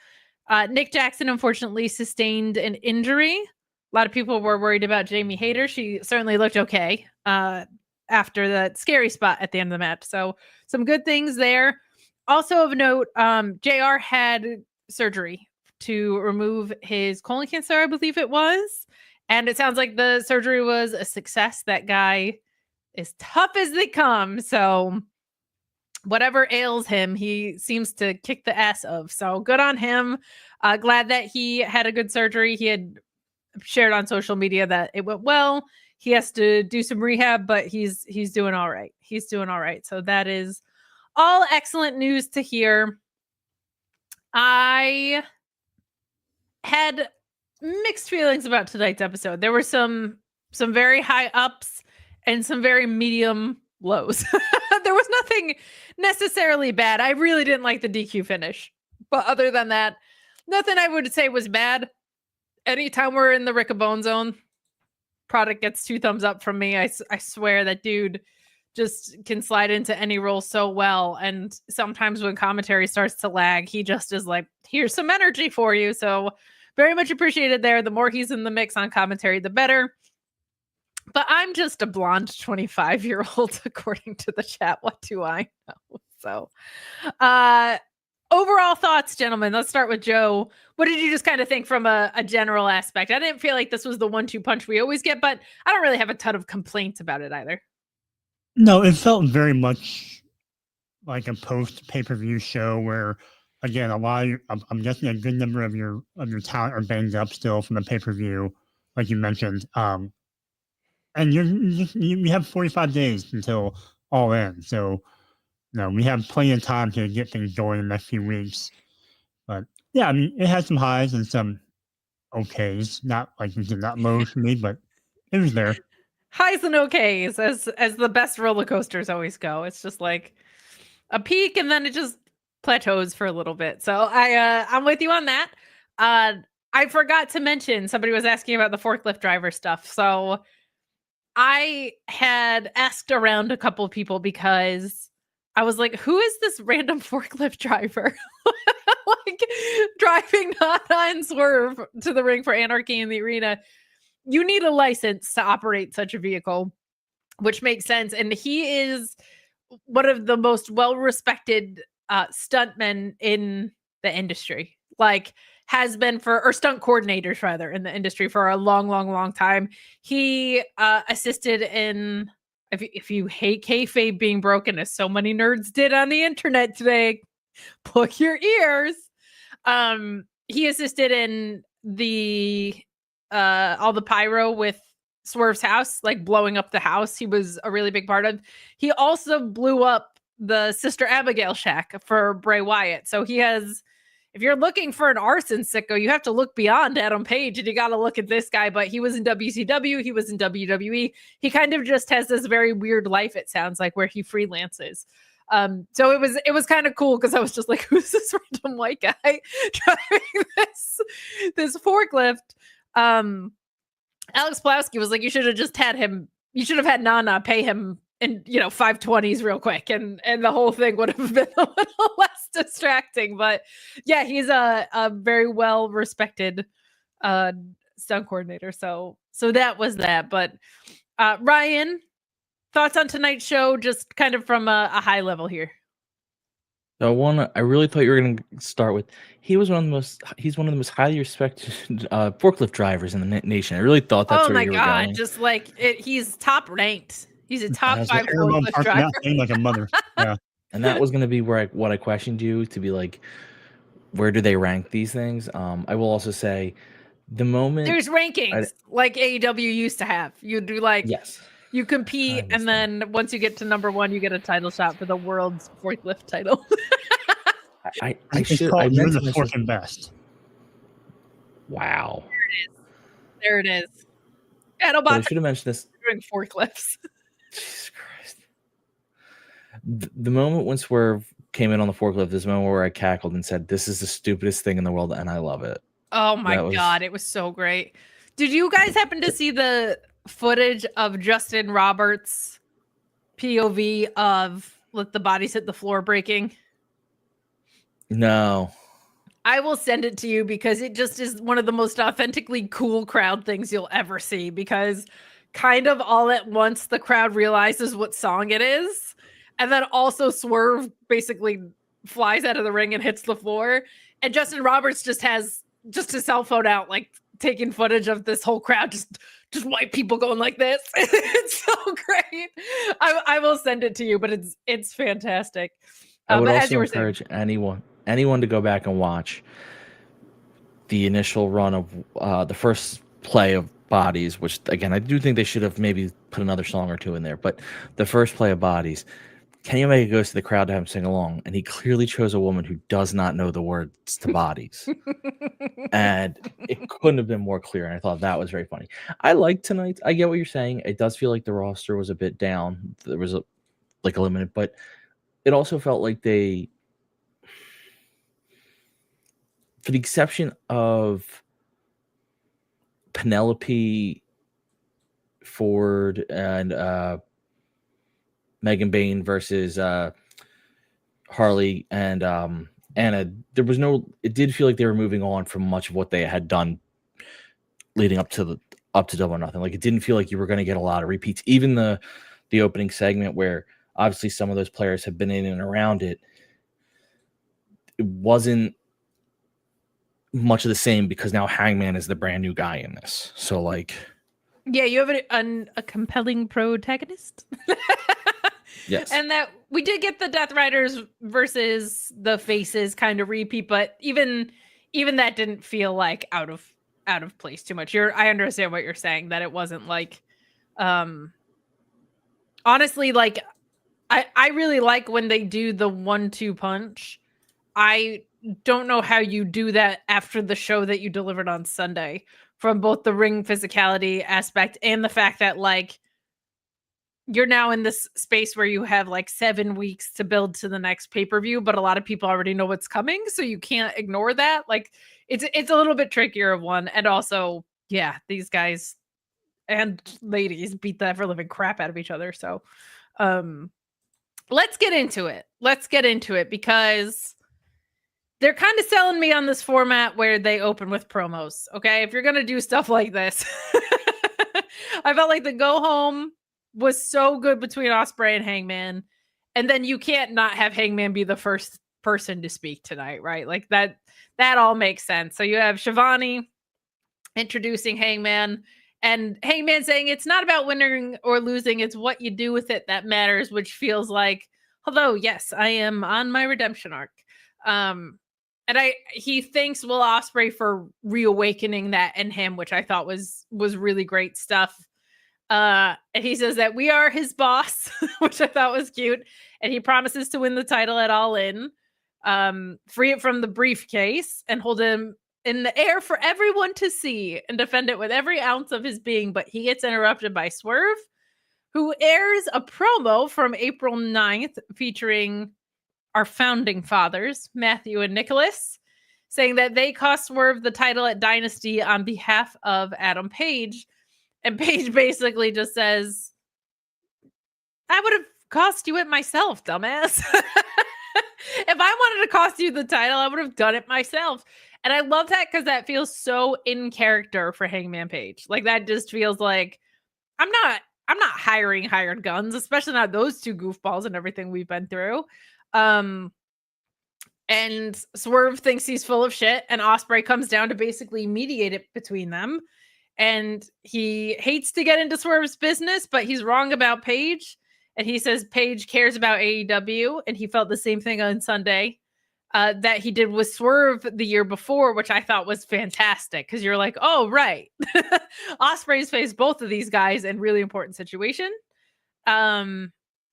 Nick Jackson unfortunately sustained an injury. A lot of people were worried about Jamie Hayter. She certainly looked okay after that scary spot at the end of the match. So some good things there. Also of note, JR had surgery to remove his colon cancer, I believe it was. And it sounds like the surgery was a success. That guy is tough as they come. So whatever ails him, he seems to kick the ass of. So good on him. Glad that he had a good surgery. He had shared on social media that it went well. He has to do some rehab, but he's doing all right. He's doing all right. So that is all excellent news to hear. I had mixed feelings about tonight's episode. There were some very high ups and some very medium lows. There was nothing necessarily bad. I really didn't like the DQ finish. But other than that, nothing I would say was bad. Anytime we're in the Rickabone zone, product gets 2 thumbs up from me. I swear that dude just can slide into any role so well. And sometimes when commentary starts to lag, he just is like, here's some energy for you. So very much appreciated there. The more he's in the mix on commentary, the better. But I'm just a blonde 25-year-old, according to the chat. What do I know? So, overall thoughts, gentlemen. Let's start with Joe. What did you just kind of think from a general aspect? I didn't feel like this was the 1-2 punch we always get, but I don't really have a ton of complaints about it either. No, it felt very much like a post pay-per-view show where, again, I'm guessing a good number of your talent are banged up still from the pay-per-view, like you mentioned. And you have 45 days until All In, so we have plenty of time to get things going in the next few weeks. But yeah, I mean, it had some highs and some okays, not low for me, but it was there. Highs and okays, as the best roller coasters always go. It's just like a peak and then it just plateaus for a little bit. So I'm with you on that. I forgot to mention, somebody was asking about the forklift driver stuff. So I had asked around a couple of people because I was like, who is this random forklift driver? Like driving Nana and Swerve to the ring for Anarchy in the Arena. You need a license to operate such a vehicle, which makes sense. And he is one of the most well-respected stuntmen in the industry. Like, has been or stunt coordinators rather in the industry for a long time. He assisted in, if you hate kayfabe being broken, as so many nerds did on the internet today, plug your ears. He assisted in the all the pyro with Swerve's house, like blowing up the house. He was a really big part of. He also blew up the Sister Abigail shack for Bray Wyatt. So he has. If you're looking for an arson sicko, you have to look beyond Adam Page and you got to look at this guy. But he was in WCW. He was in WWE. He kind of just has this very weird life, it sounds like, where he freelances. So it was kind of cool because I was just like, who's this random white guy driving this forklift? Alex Pulaski was like, you should have just had him. You should have had Nana pay him in 520s real quick, and the whole thing would have been a little less distracting. But yeah, he's a very well respected stunt coordinator. So that was that. But Ryan, thoughts on tonight's show, just kind of from a high level here. So I really thought you were going to start with, he's one of the most highly respected forklift drivers in the nation. I really thought that's where you were going. Oh my God, just like he's top ranked. He's a top 5 forklift driver. Like a mother. Yeah. And that was going to be what I questioned you to be like, where do they rank these things? I will also say the moment there's rankings like AEW used to have. You do yes. You compete, and then once you get to number 1, you get a title shot for the world's forklift title. I you're the fourth and best. Wow. There it is. I should have mentioned this. Doing forklifts. Jesus Christ. The moment when Swerve came in on the forklift is the moment where I cackled and said, this is the stupidest thing in the world, and I love it. Oh my God, it was so great. Did you guys happen to see the footage of Justin Roberts' POV of let the bodies hit the floor breaking? No. I will send it to you because it just is one of the most authentically cool crowd things you'll ever see, because kind of all at once the crowd realizes what song it is, and then also Swerve basically flies out of the ring and hits the floor, and Justin Roberts just has his cell phone out, like taking footage of this whole crowd, just white people going like this. It's so great. I will send it to you, but it's fantastic. I would also encourage anyone to go back and watch the initial run of the first play of Bodies, which again I do think they should have maybe put another song or two in there, but the first play of Bodies, Kenny Omega goes to the crowd to have him sing along, and he clearly chose a woman who does not know the words to Bodies. And it couldn't have been more clear, and I thought that was very funny. I like tonight. I get what you're saying. It does feel like the roster was a bit down. There was a limited, but it also felt like they, for the exception of Penelope Ford and Megan Bain versus Harley and Anna, it did feel like they were moving on from much of what they had done leading up to Double or Nothing. Like, it didn't feel like you were going to get a lot of repeats. Even the opening segment, where obviously some of those players have been in and around it, it wasn't much of the same because now Hangman is the brand new guy in this. So, like, yeah, you have a compelling protagonist. yes, and that we did get the Death Riders versus the Faces kind of repeat, but even that didn't feel like out of place too much. I understand what you're saying, that it wasn't like, honestly, like I really like when they do the 1-2 punch. I don't know how you do that after the show that you delivered on Sunday, from both the ring physicality aspect and the fact that, like, you're now in this space where you have like 7 weeks to build to the next pay-per-view, but a lot of people already know what's coming, so you can't ignore that. Like, it's a little bit trickier of one. And also, yeah, these guys and ladies beat the ever-living crap out of each other. So let's get into it because they're kind of selling me on this format where they open with promos. Okay, if you're gonna do stuff like this, I felt like the go home was so good between Ospreay and Hangman, and then you can't not have Hangman be the first person to speak tonight, right? Like that all makes sense. So you have Shivani introducing Hangman, and Hangman saying it's not about winning or losing, it's what you do with it that matters, which feels like, hello, yes, I am on my redemption arc. And he thanks Will Ospreay for reawakening that in him, which I thought was really great stuff. And he says that we are his boss, which I thought was cute. And he promises to win the title at All In, free it from the briefcase, and hold him in the air for everyone to see and defend it with every ounce of his being. But he gets interrupted by Swerve, who airs a promo from April 9th featuring our founding fathers, Matthew and Nicholas, saying that they cost Swerve the title at Dynasty on behalf of Adam Page. And Page basically just says, I would have cost you it myself, dumbass. If I wanted to cost you the title, I would have done it myself. And I love that because that feels so in character for Hangman Page. Like, that just feels like, I'm not hiring hired guns, especially not those two goofballs and everything we've been through. And Swerve thinks he's full of shit, and Ospreay comes down to basically mediate it between them. And he hates to get into Swerve's business, but he's wrong about Page. And he says Page cares about AEW, and he felt the same thing on Sunday that he did with Swerve the year before, which I thought was fantastic, because you're like, oh, right. Ospreay's faced both of these guys in really important situation.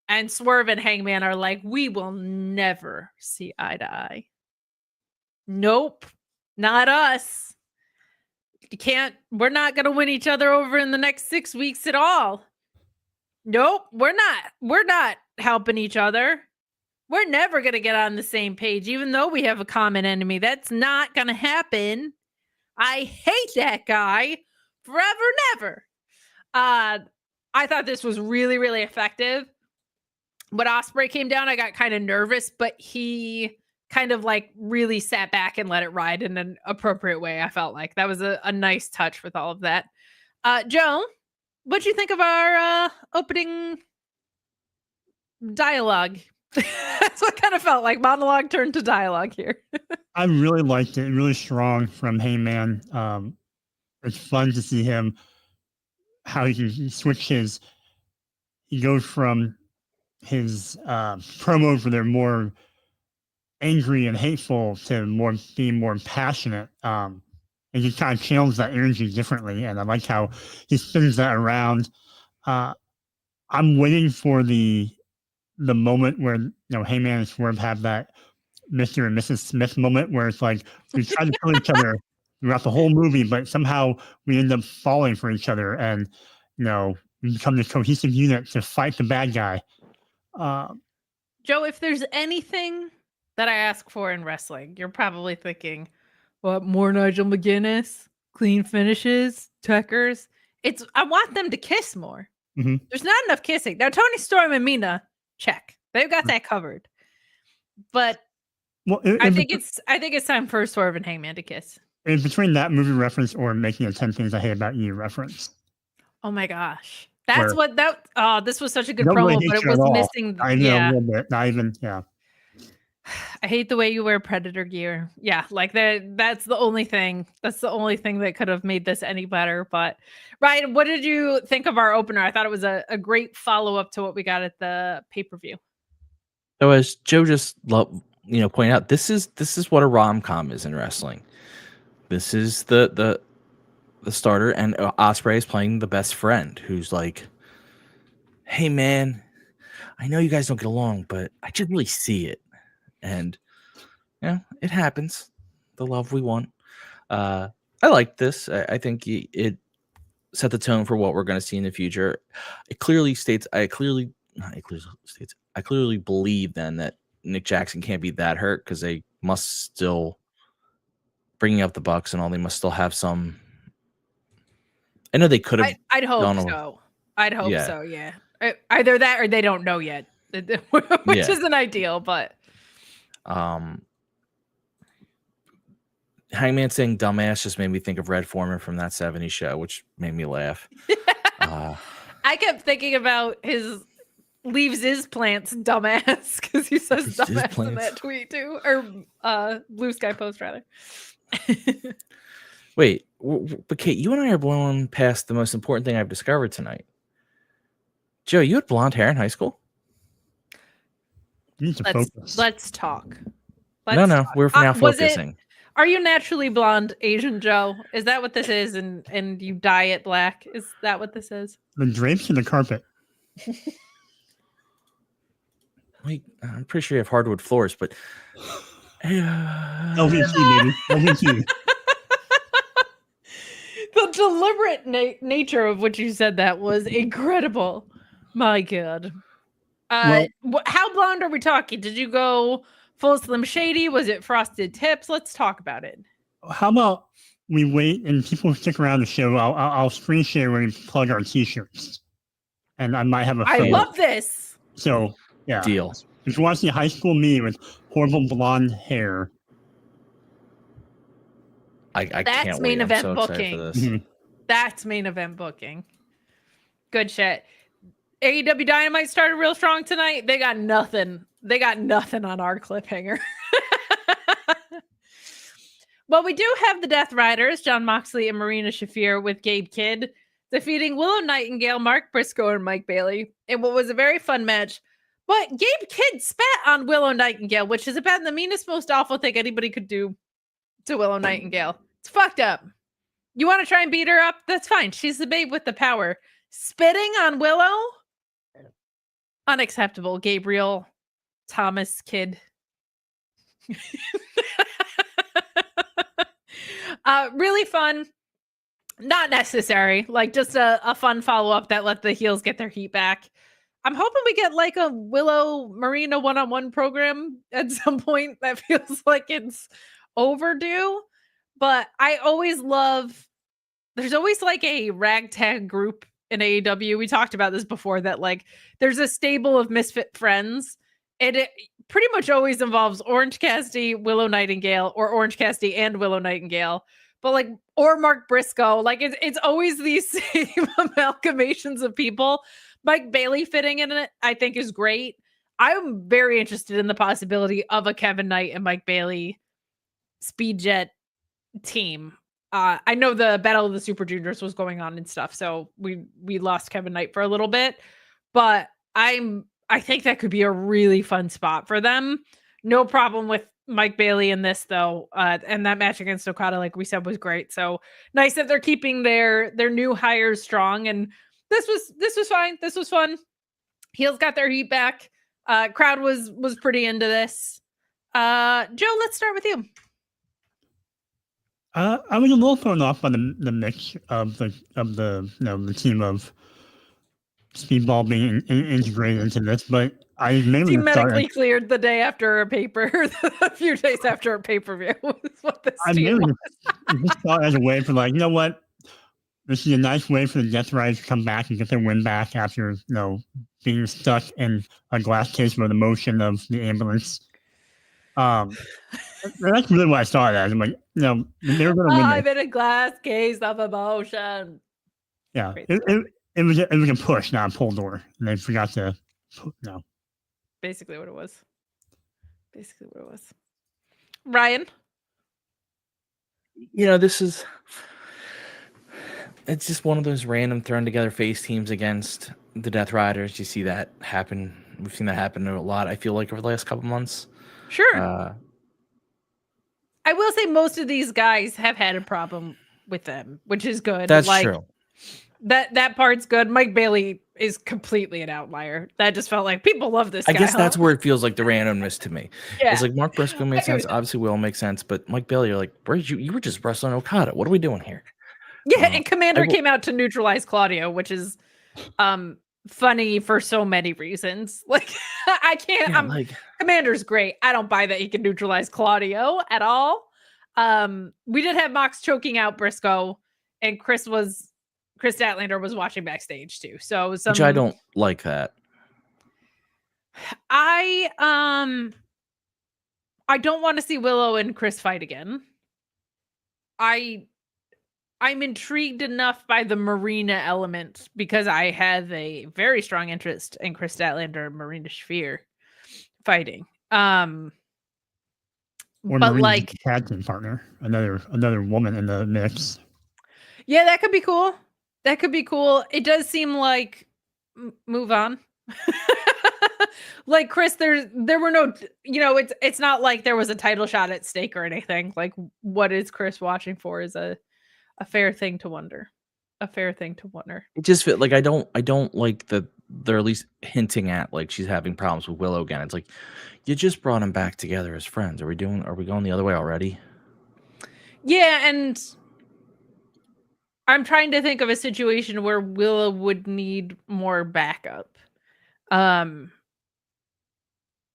And Swerve and Hangman are like, we will never see eye to eye. Nope, not us. We're not going to win each other over in the next 6 weeks at all. Nope, we're not helping each other. We're never going to get on the same page, even though we have a common enemy. That's not going to happen. I hate that guy forever and ever. I thought this was really, really effective. When Ospreay came down, I got kind of nervous, but he kind of like really sat back and let it ride in an appropriate way. I felt like that was a nice touch with all of that. Joe, what'd you think of our opening dialogue? That's what kind of felt like. Monologue turned to dialogue here. I really liked it. Really strong from Heyman. It's fun to see him, how he can switch his, he goes from his promos where they're more angry and hateful to being more passionate. And he kind of channels that energy differently. And I like how he spins that around. I'm waiting for the the moment where Heyman and Swerve have that Mr. and Mrs. Smith moment where it's like we try to kill each other throughout the whole movie, but somehow we end up falling for each other, and we become this cohesive unit to fight the bad guy. Joe, if there's anything that I ask for in wrestling, you're probably thinking, what, more Nigel McGuinness, clean finishes, Tuckers? I want them to kiss more. Mm-hmm. There's not enough kissing. Now, Tony Storm and Mina, check. They've got that covered. But I think it's time for Swerve and Hangman to kiss. In between that movie reference or making a 10 Things I Hate About You reference. Oh my gosh. That's this was such a good Nobody promo, hates but it you at was all. missing. I know a little bit. Not even, yeah. I hate the way you wear Predator gear. Yeah, like that's the only thing. That's the only thing that could have made this any better. But Ryan, what did you think of our opener? I thought it was a great follow-up to what we got at the pay-per-view. So as Joe just pointed out, this is what a rom-com is in wrestling. This is the starter, and Ospreay is playing the best friend who's like, hey man, I know you guys don't get along, but I just really see it. And it happens. The love we want. I like this. I think it set the tone for what we're going to see in the future. It clearly states. I clearly believe then that Nick Jackson can't be that hurt because they must still, bringing up the Bucks and all, they must still have some. I know they could have. I'd hope so. I'd hope so. Yeah. Either that or they don't know yet, which isn't ideal, but. Hangman saying dumbass just made me think of Red Foreman from That 70s Show, which made me laugh. I kept thinking about his leaves his plants dumbass because he says dumbass in that tweet too, or Blue Sky Post rather. Wait, but Kate, you and I are blowing past the most important thing I've discovered tonight. Joe, you had blonde hair in high school? Let's talk. No, we're now focusing. Are you naturally blonde, Asian Joe? Is that what this is? And you dye it black? Is that what this is? The drapes in the carpet. Wait, I'm pretty sure you have hardwood floors, but LVT, baby. LVT. The deliberate nature of what you said that was incredible. My God. How blonde are we talking? Did you go full Slim Shady? Was it frosted tips? Let's talk about it. How about we wait and people stick around the show? I'll screen share when we plug our t-shirts, and I might have a photo. I love this. So yeah, deal. If you want to see high school me with horrible blonde hair, I that's can't main wait. event I'm so booking. excited for this. That's main event booking. Good shit. AEW Dynamite started real strong tonight. They got nothing. They got nothing on our cliffhanger. Well, we do have the Death Riders, John Moxley and Marina Shafir with Gabe Kidd, defeating Willow Nightingale, Mark Briscoe, and Mike Bailey in what was a very fun match. But Gabe Kidd spat on Willow Nightingale, which is about the meanest, most awful thing anybody could do to Willow Nightingale. It's fucked up. You want to try and beat her up? That's fine. She's the babe with the power. Spitting on Willow? Unacceptable. Gabriel Thomas Kidd. Really fun. Not necessary. Like just a fun follow-up that let the heels get their heat back. I'm hoping we get like a Willow Marina one-on-one program at some point. That feels like it's overdue. But I always love, there's always like a ragtag group in AEW. We talked about this before, that like there's a stable of misfit friends, and it pretty much always involves Orange Cassidy, Willow Nightingale, or Orange Cassidy and Willow Nightingale, but like, or Mark Briscoe. Like it's always these same amalgamations of people. Mike Bailey fitting in it, I think, is great. I'm very interested in the possibility of a Kevin Knight and Mike Bailey Speed Jet team. I know the Battle of the Super Juniors was going on and stuff, so we lost Kevin Knight for a little bit, but I think that could be a really fun spot for them. No problem with Mike Bailey in this though, and that match against Okada, like we said, was great. So nice that they're keeping their new hires strong, and this was fine. This was fun. Heels got their heat back. Crowd was pretty into this. Joe, let's start with you. I was a little thrown off by the mix of the team of Speedball being integrated into this, but I mainly He medically cleared the day after a a few days after a pay-per-view. I mainly just thought as a way for like, you know what, this is a nice way for the Death Riders to come back and get their win back after being stuck in a glass case with the motion of the ambulance. That's really what I saw it as. I'm like, they were going to win. I'm in a glass case of emotion. Yeah, it was a push, not a pull door, and they forgot to. No. Basically what it was. Ryan? It's just one of those random thrown together face teams against the Death Riders. You see that happen. We've seen that happen a lot, I feel like, over the last couple months. Sure. I will say most of these guys have had a problem with them, which is good. That's true. That part's good. Mike Bailey is completely an outlier. That just felt like people love this guy. I guess that's where it feels like the randomness to me. Yeah. It's like Mark Briscoe made sense. Obviously, Will makes sense. But Mike Bailey, you're like, you were just wrestling Okada. What are we doing here? Yeah, and Commander came out to neutralize Claudio, which is funny for so many reasons. Like, I can't. Commander's great. I don't buy that he can neutralize Claudio at all. We did have Mox choking out Briscoe, and Chris Statlander was watching backstage too. So which I don't like that. I don't want to see Willow and Chris fight again. I'm intrigued enough by the Marina element because I have a very strong interest in Chris Statlander and Marina Shafir fighting. Or but Marina's like tag team partner, another woman in the mix. Yeah, that could be cool. It does seem like move on. Like Chris, there were no, it's not like there was a title shot at stake or anything. Like, what is Chris watching for is a fair thing to wonder. It just felt like I don't like that they're at least hinting at like she's having problems with Willow again. It's like you just brought them back together as friends. Are we going the other way already? Yeah, and I'm trying to think of a situation where Willow would need more backup.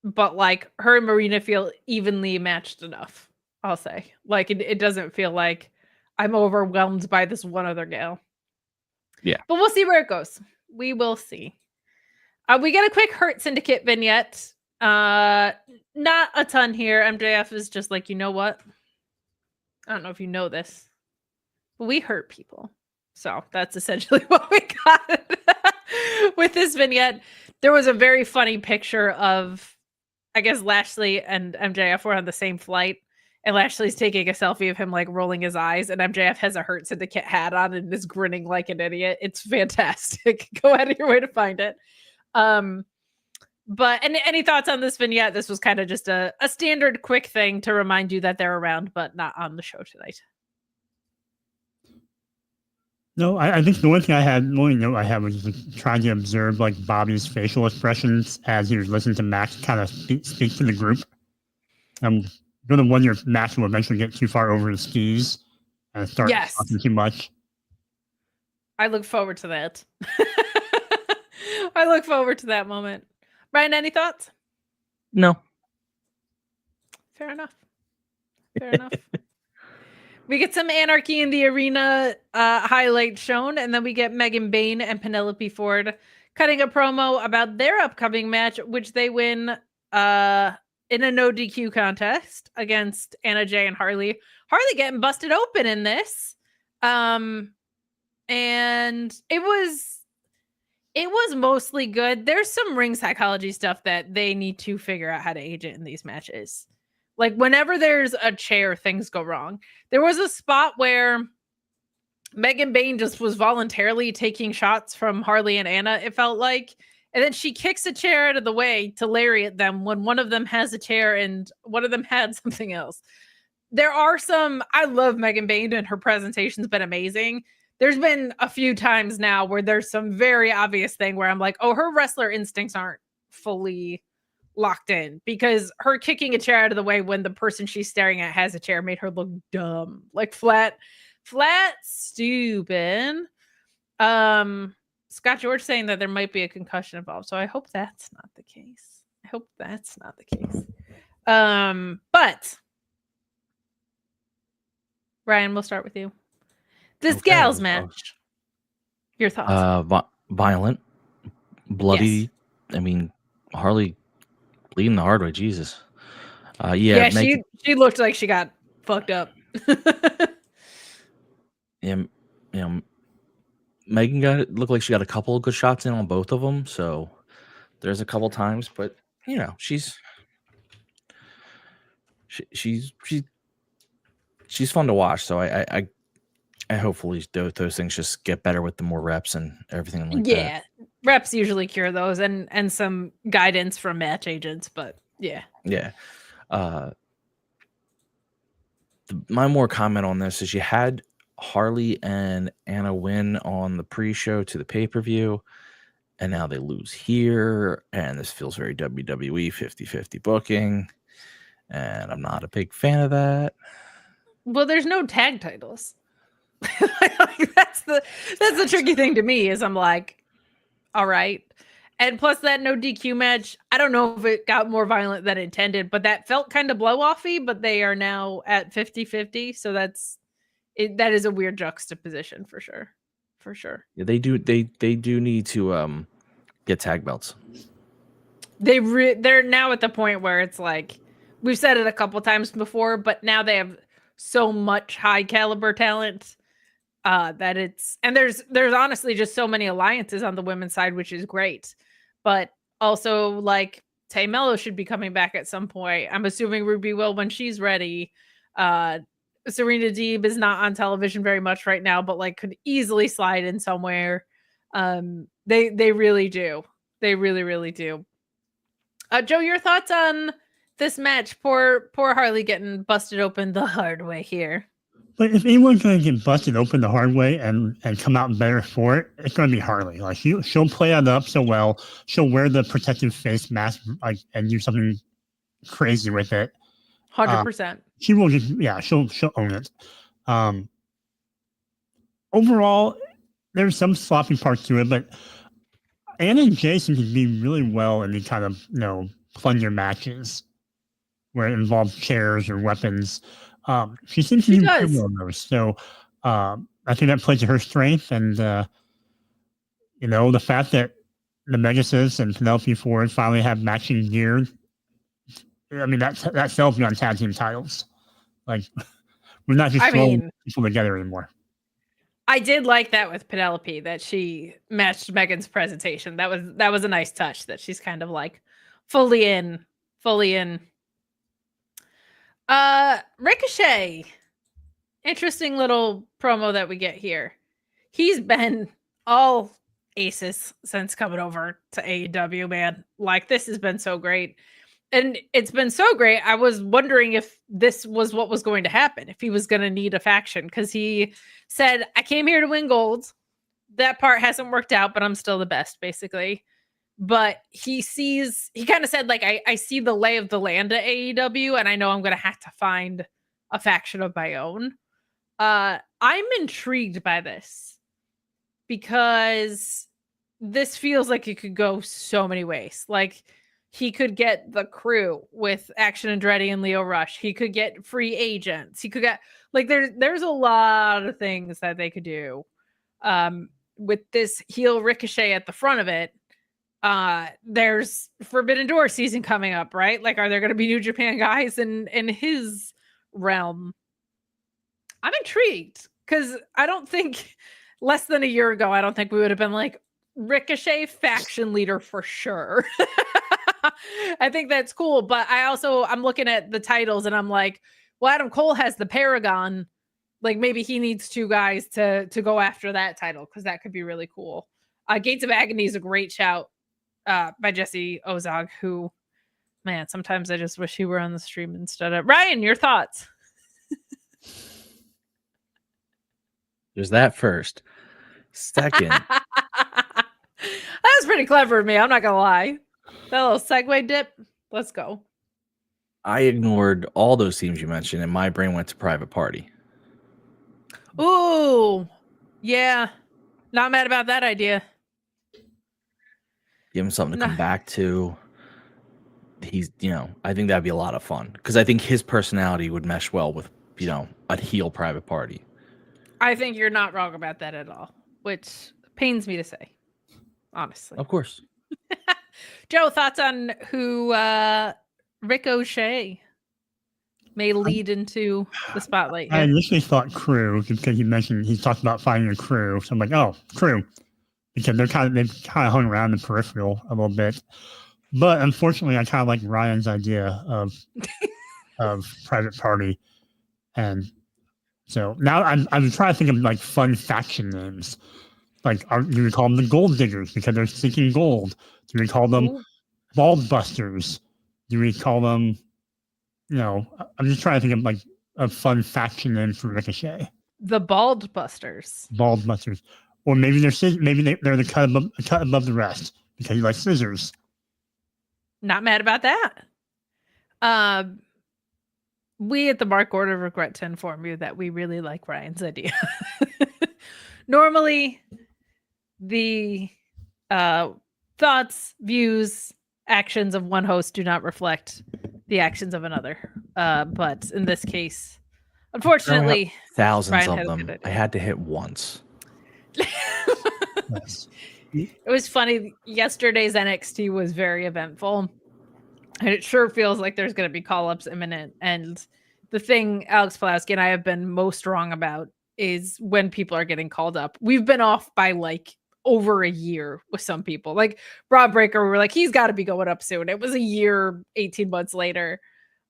But like her and Marina feel evenly matched enough, I'll say. Like it doesn't feel like I'm overwhelmed by this one other gal. Yeah. But we'll see where it goes. We will see. We get a quick Hurt Syndicate vignette. Not a ton here. MJF is just like, you know what? I don't know if you know this, but we hurt people. So that's essentially what we got with this vignette. There was a very funny picture of, I guess, Lashley and MJF were on the same flight. And Lashley's taking a selfie of him like rolling his eyes, and MJF has a Hurt Syndicate hat on and is grinning like an idiot. It's fantastic. Go out of your way to find it. But any thoughts on this vignette? This was kind of just a standard quick thing to remind you that they're around, but not on the show tonight. No, I think the only note I had was trying to observe like Bobby's facial expressions as he was listening to Max kind of speak to the group. I'm going to wonder if Max will eventually get too far over his skis and start talking too much. I look forward to that. I look forward to that moment. Brian, any thoughts? No. Fair enough. We get some Anarchy in the Arena highlight shown, and then we get Megan Bayne and Penelope Ford cutting a promo about their upcoming match, which they win in a no DQ contest against Anna Jay and Harley. Harley getting busted open in this. And it was mostly good. There's some ring psychology stuff that they need to figure out how to age it in these matches. Like whenever there's a chair, things go wrong. There was a spot where Megan Bayne just was voluntarily taking shots from Harley and Anna, it felt like. And then she kicks a chair out of the way to lariat them when one of them has a chair and one of them had something else. I love Megan Bayne and her presentation's been amazing. There's been a few times now where there's some very obvious thing where I'm like, oh, her wrestler instincts aren't fully locked in, because her kicking a chair out of the way when the person she's staring at has a chair made her look dumb, like flat stupid. Scott George saying that there might be a concussion involved, so I hope that's not the case. But Ryan, we'll start with you. This gals match. Your thoughts? Violent, bloody. Yes. I mean, Harley bleeding the hard way. Jesus. She looked like she got fucked up. Megan looked like she got a couple of good shots in on both of them. So there's a couple times, but she's fun to watch. So I hopefully those things just get better with the more reps and everything like that. Yeah, reps usually cure those, and some guidance from match agents. But yeah. My more comment on this is you had Harley and Anna win on the pre-show to the pay-per-view, and now they lose here, and this feels very WWE 50-50 booking, and I'm not a big fan of that. Well, there's no tag titles. That's the tricky thing to me, is I'm like, all right. And plus that no DQ match, I don't know if it got more violent than intended, but that felt kind of blow-offy, but they are now at 50-50, so that is a weird juxtaposition for sure. Yeah, they do need to get tag belts. They're now at the point where it's like, we've said it a couple times before, but now they have so much high caliber talent that it's, and there's honestly just so many alliances on the women's side, which is great. But also, like, Tay Mello should be coming back at some point. I'm assuming Ruby will when she's ready. Serena Deeb is not on television very much right now, but like could easily slide in somewhere. They really do. They really, really do. Joe, your thoughts on this match? Poor Harley getting busted open the hard way here. But if anyone's going to get busted open the hard way and come out better for it, it's going to be Harley. Like she'll play that up so well. She'll wear the protective face mask and do something crazy with it. 100%. She will just she'll own it. Overall, there's some sloppy parts to it, but Anna and Jason can be really well in these kind of plunger matches where it involves chairs or weapons. She seems to do pretty well in those. So I think that plays to her strength, and the fact that the Megasis and Penelope Ford finally have matching gear. I mean, that sells me on tag team titles. Like, we're not just throwing people together anymore. I did like that with Penelope, that she matched Megan's presentation. That was a nice touch, that she's kind of like fully in. Ricochet. Interesting little promo that we get here. He's been all aces since coming over to AEW, man. Like, this has been so great. And it's been so great. I was wondering if this was what was going to happen, if he was going to need a faction, because he said, I came here to win gold. That part hasn't worked out, but I'm still the best, basically. But he kind of said, like, I see the lay of the land at AEW, and I know I'm going to have to find a faction of my own. I'm intrigued by this, because this feels like it could go so many ways. Like, he could get the crew with Action Andretti and Leo Rush. He could get free agents. He could get, like, there's a lot of things that they could do with this heel Ricochet at the front of it. There's Forbidden Door season coming up, right? Like, are there going to be New Japan guys in his realm? I'm intrigued, because I don't think less than a year ago, I don't think we would have been like, Ricochet faction leader for sure. I think that's cool, but I'm looking at the titles and I'm like, well, Adam Cole has the Paragon. Like, maybe he needs two guys to go after that title, because that could be really cool. Gates of Agony is a great shout by Jesse Ozog, who, man, sometimes I just wish he were on the stream instead of Ryan. Your thoughts? There's that first. Second. That was pretty clever of me. I'm not gonna lie. That little segue dip. Let's go. I ignored all those teams you mentioned, and my brain went to Private Party. Ooh, yeah. Not mad about that idea. Give him something to come back to. I think that'd be a lot of fun because I think his personality would mesh well with, a heel Private Party. I think you're not wrong about that at all, which pains me to say, honestly. Of course. Joe, thoughts on who Ricochet may lead into the spotlight here? I initially thought Crew because he talked about finding a crew. So I'm like, oh, Crew, because they've kind of hung around the peripheral a little bit. But unfortunately, I kind of like Ryan's idea of Private Party, and so now I'm trying to think of like fun faction names. Like, do we call them the Gold Diggers because they're seeking gold? Do we call them Bald Busters? Do we call them, I'm just trying to think of like a fun faction name for Ricochet. The Bald Busters. Bald Busters. Or maybe they're the cut above the rest because you like scissors. Not mad about that. We at the Mark Order regret to inform you that we really like Ryan's idea. Normally, the thoughts, views, actions of one host do not reflect the actions of another. But in this case, unfortunately, thousands Ryan of them. I had to hit once. Yes. It was funny. Yesterday's NXT was very eventful. And it sure feels like there's going to be call-ups imminent. And the thing Alex Pulaski and I have been most wrong about is when people are getting called up. We've been off by like over a year with some people. Like Rob Breaker, we were like, he's got to be going up soon. It was a year, 18 months later.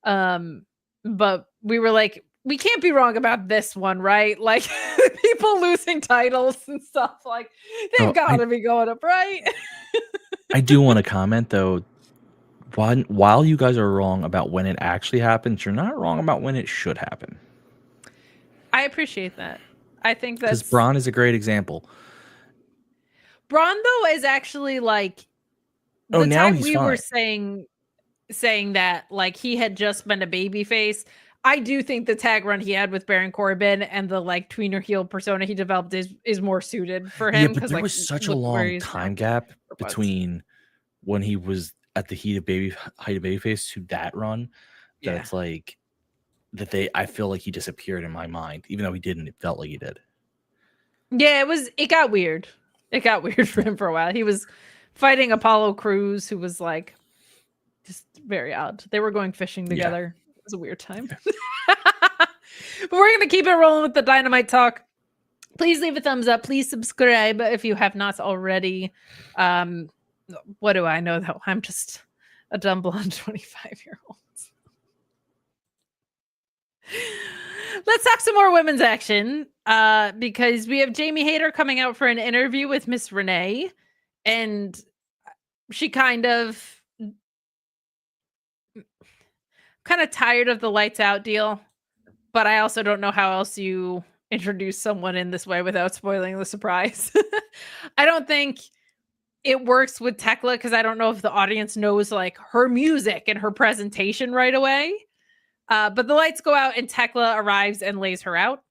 But we were like, we can't be wrong about this one, right? Like people losing titles and stuff. Like they've got to be going up, right? I do want to comment though. While you guys are wrong about when it actually happens, you're not wrong about when it should happen. I appreciate that. I think that's because Braun is a great example. Braun though is actually like now he's we fine. were saying that like he had just been a babyface. I do think the tag run he had with Baron Corbin and the like tweener heel persona he developed is more suited for him. Yeah, but there was such a long time gap between when he was at the height of babyface to that run that it's like that I feel like he disappeared in my mind, even though he didn't. It felt like he did. Yeah, it got weird. It got weird for him for a while. He was fighting Apollo Crews, who was like just very odd. They were going fishing together. Yeah. It was a weird time. But we're going to keep it rolling with the Dynamite talk. Please leave a thumbs up. Please subscribe if you have not already. What do I know, though? I'm just a dumb blonde 25-year-old. Let's talk some more women's action because we have Jamie Hayter coming out for an interview with Miss Renee, and she kind of tired of the lights out deal, but I also don't know how else you introduce someone in this way without spoiling the surprise. I don't think it works with Tekla because I don't know if the audience knows like her music and her presentation right away. But the lights go out and Tekla arrives and lays her out.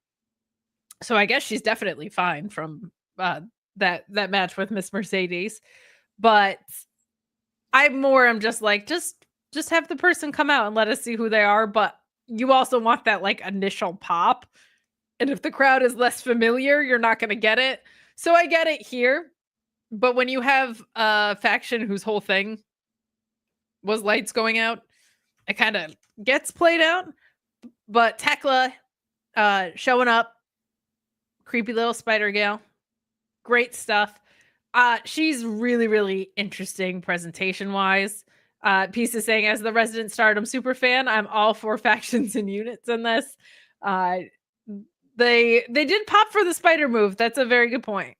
So I guess she's definitely fine from that match with Miss Mercedes. But I'm just like, just have the person come out and let us see who they are. But you also want that like initial pop. And if the crowd is less familiar, you're not going to get it. So I get it here. But when you have a faction whose whole thing was lights going out, it kind of gets played out. But Tekla showing up, creepy little spider gal, great stuff. She's really, really interesting presentation wise. Piece is saying, as the resident Stardom super fan, I'm all for factions and units in this. They did pop for the spider move. That's a very good point.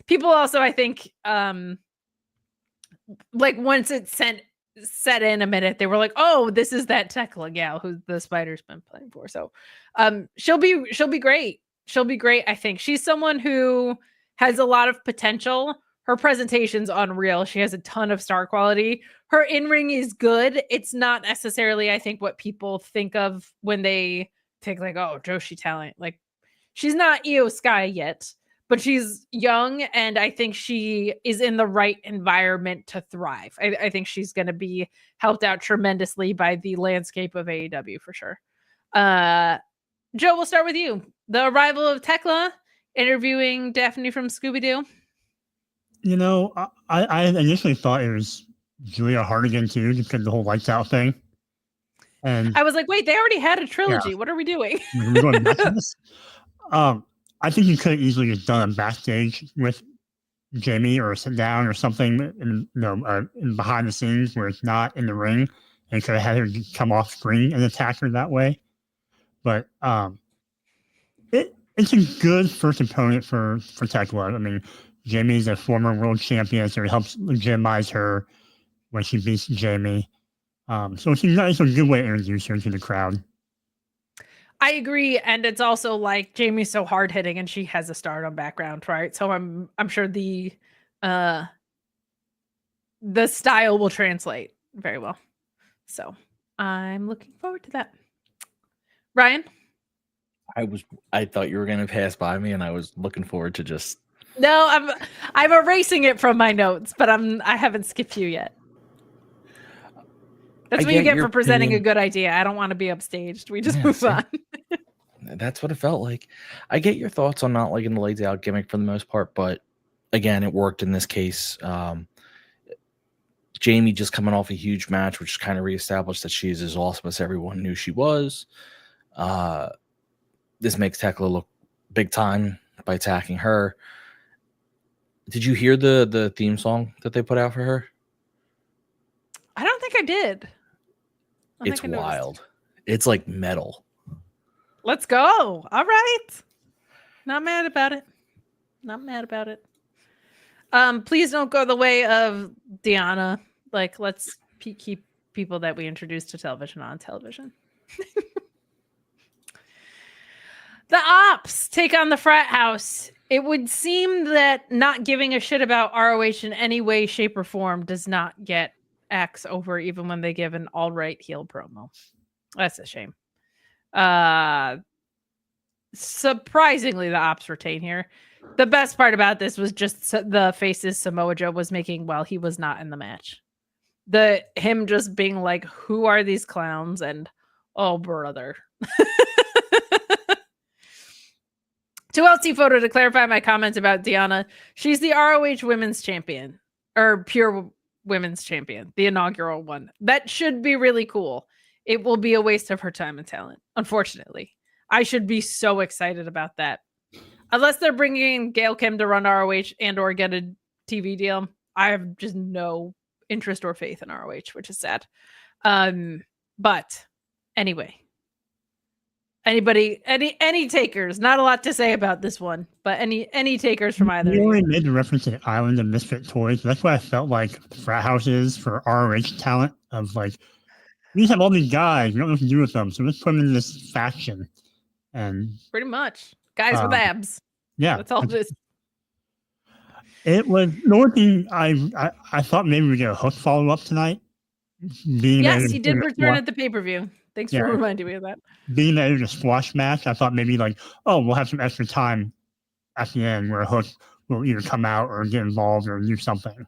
People also, I think, like once it set in a minute, they were like, "Oh, this is that Tekla gal who the spider's been playing for." So, she'll be great. She'll be great. I think she's someone who has a lot of potential her presentation's unreal. She has a ton of star quality. Her in-ring is good. It's not necessarily, I think, what people think of when they think like, oh, Joshi talent. Like, she's not Io Sky yet, but she's young, and I think she is in the right environment to thrive. I think she's going to be helped out tremendously by the landscape of AEW for sure. Joe, we'll start with you. The arrival of Tekla interviewing Daphne from Scooby-Doo. You know, I initially thought it was Julia Hartigan too, just because of the whole lights out thing. And I was like, wait, they already had a trilogy. Yeah. What are we doing? we're going back to this. I think you could have easily just done a backstage with Jamie or a sit down or something, in behind the scenes where it's not in the ring, and could have had her come off screen and attack her that way. But it's a good first opponent for Tekla. I mean, Jamie's a former world champion, so it helps legitimize her when she beats Jamie. So it's a good way to introduce her to the crowd. I agree, and it's also like Jamie's so hard hitting, and she has a Stardom background, right? So I'm sure the style will translate very well. So I'm looking forward to that. Ryan? I thought you were going to pass by me, and I was looking forward to just. No, I'm erasing it from my notes, but I haven't skipped you yet. That's what you get for presenting a good idea. I don't want to be upstaged. We just move on. That's what it felt like. I get your thoughts on not liking the laid out gimmick for the most part, but again, it worked in this case. Jamie just coming off a huge match, which kind of reestablished that she is as awesome as everyone knew she was. This makes Tekla look big time by attacking her. Did you hear the theme song that they put out for her? I don't think I did. It's wild. It's like metal. Let's go. All right. Not mad about it. Not mad about it. Please don't go the way of Deanna. Like, let's keep people that we introduce to television on television. The Ops take on the Frat House. It would seem that not giving a shit about ROH in any way, shape, or form does not get X over, even when they give an all right heel promo. That's a shame. Surprisingly, the Ops retain here. The best part about this was just the faces Samoa Joe was making while he was not in the match. Him just being like, who are these clowns? And oh, brother. 2LT photo to clarify my comments about Deanna. She's the ROH women's champion, or pure women's champion, the inaugural one. That should be really cool. It will be a waste of her time and talent, unfortunately. I should be so excited about that. Unless they're bringing in Gail Kim to run ROH and or get a TV deal, I have just no interest or faith in ROH, which is sad. But anyway, any takers? Not a lot to say about this one, but any takers from either. You already made the reference to the Island of Misfit Toys. That's what I felt like Frat House is for ROH talent. Of like, we just have all these guys. We don't know what to do with them, so let's put them in this faction. And pretty much, guys with abs. Yeah, that's all it is. It was the only thing I thought maybe we get a Hook follow up tonight. Yes, he did return at the pay-per-view. Thanks for reminding me of that. Being that it was a squash match, I thought maybe like, oh, we'll have some extra time at the end where Hook will either come out or get involved or do something.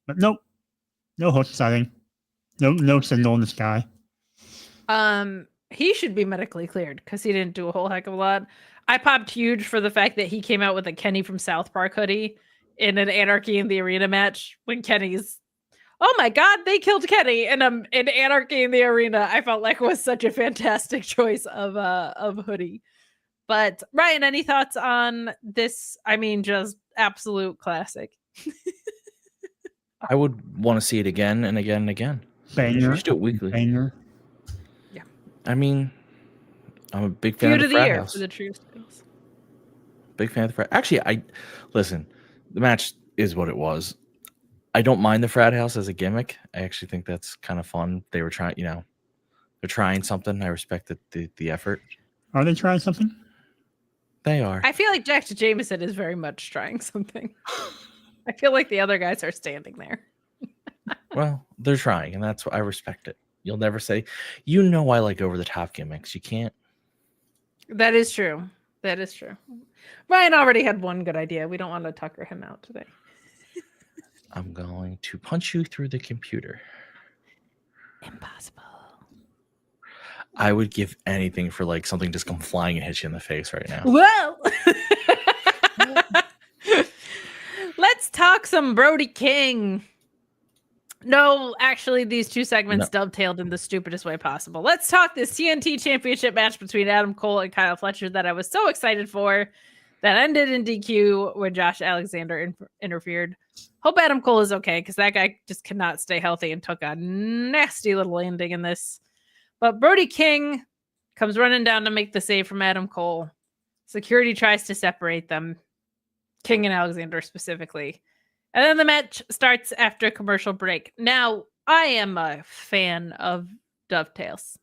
But nope, no Hook sighting, no signal in the sky. He should be medically cleared because he didn't do a whole heck of a lot. I popped huge for the fact that he came out with a Kenny from South Park hoodie in an Anarchy in the Arena match when Kenny's, oh my God, they killed Kenny in Anarchy in the Arena. I felt like it was such a fantastic choice of hoodie. But Ryan, any thoughts on this? I mean, just absolute classic. I would want to see it again and again and again. Banger. Just do it weekly. Banger. Yeah. I mean, I'm a big fan Feud of the year Frat House. for the True Styles. Big fan of the Frat. Actually, listen. The match is what it was. I don't mind the Frat House as a gimmick. I actually think that's kind of fun. They were trying, they're trying something. I respect the effort. Are they trying something? They are. I feel like Jack Jameson is very much trying something. I feel like the other guys are standing there. Well, they're trying, and that's why I respect it. You'll never say, I like over the top gimmicks. You can't. That is true. That is true. Ryan already had one good idea. We don't want to tucker him out today. I'm going to punch you through the computer. Impossible. I would give anything for like something just come flying and hit you in the face right now. Well, let's talk some Brody King. No, actually, these two segments dovetailed in the stupidest way possible. Let's talk this TNT Championship match between Adam Cole and Kyle Fletcher that I was so excited for, that ended in DQ when Josh Alexander interfered. Hope Adam Cole is okay, because that guy just cannot stay healthy and took a nasty little landing in this. But Brody King comes running down to make the save from Adam Cole. Security tries to separate them, King and Alexander specifically. And then the match starts after a commercial break. Now, I am a fan of dovetails.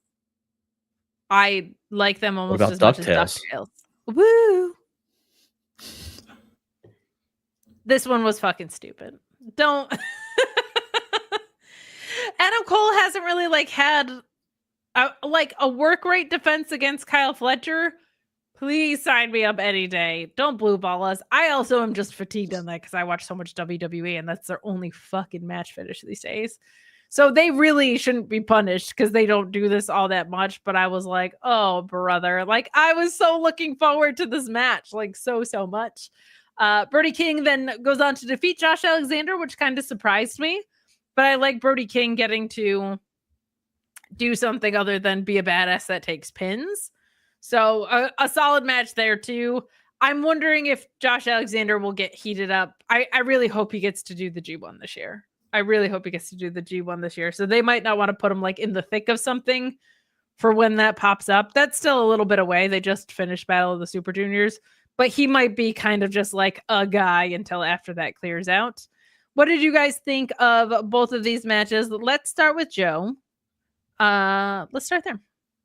I like them almost as much as dovetails. Woo! This one was fucking stupid. Don't. Adam Cole hasn't really had a work rate defense against Kyle Fletcher. Please sign me up any day. Don't blue ball us. I also am just fatigued on that because I watch so much WWE and that's their only fucking match finish these days. So they really shouldn't be punished because they don't do this all that much. But I was like, oh, brother. I was so looking forward to this match. So much. Brody King then goes on to defeat Josh Alexander, which kind of surprised me. But I like Brody King getting to do something other than be a badass that takes pins. So a solid match there too. I'm wondering if Josh Alexander will get heated up. I really hope he gets to do the G1 this year. So they might not want to put him in the thick of something for when that pops up. That's still a little bit away. They just finished Battle of the Super Juniors, but he might be kind of just a guy until after that clears out. What did you guys think of both of these matches? Let's start with Joe. Let's start there.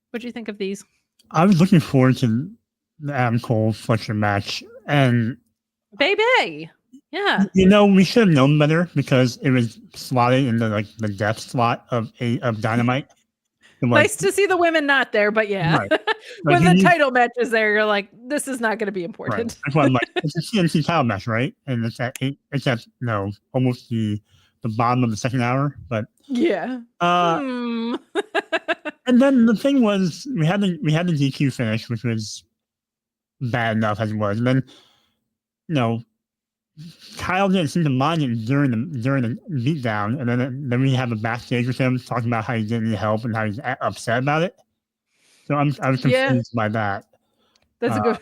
What do you think of these? I was looking forward to the Adam Cole Fletcher match, and baby, yeah. We should have known better because it was slotted in the death slot of Dynamite. Nice to see the women not there, but yeah, right. When the title match is there, you're like, this is not going to be important. Right. That's why I'm like, it's a CNC title match, right? And it's at almost the bottom of the second hour, but yeah. And then the thing was, we had the DQ finish, which was bad enough as it was. And then, Kyle didn't seem to mind it during the beatdown, and then we have a backstage with him talking about how he didn't need help and how he's upset about it. So I was confused by that. That's a good.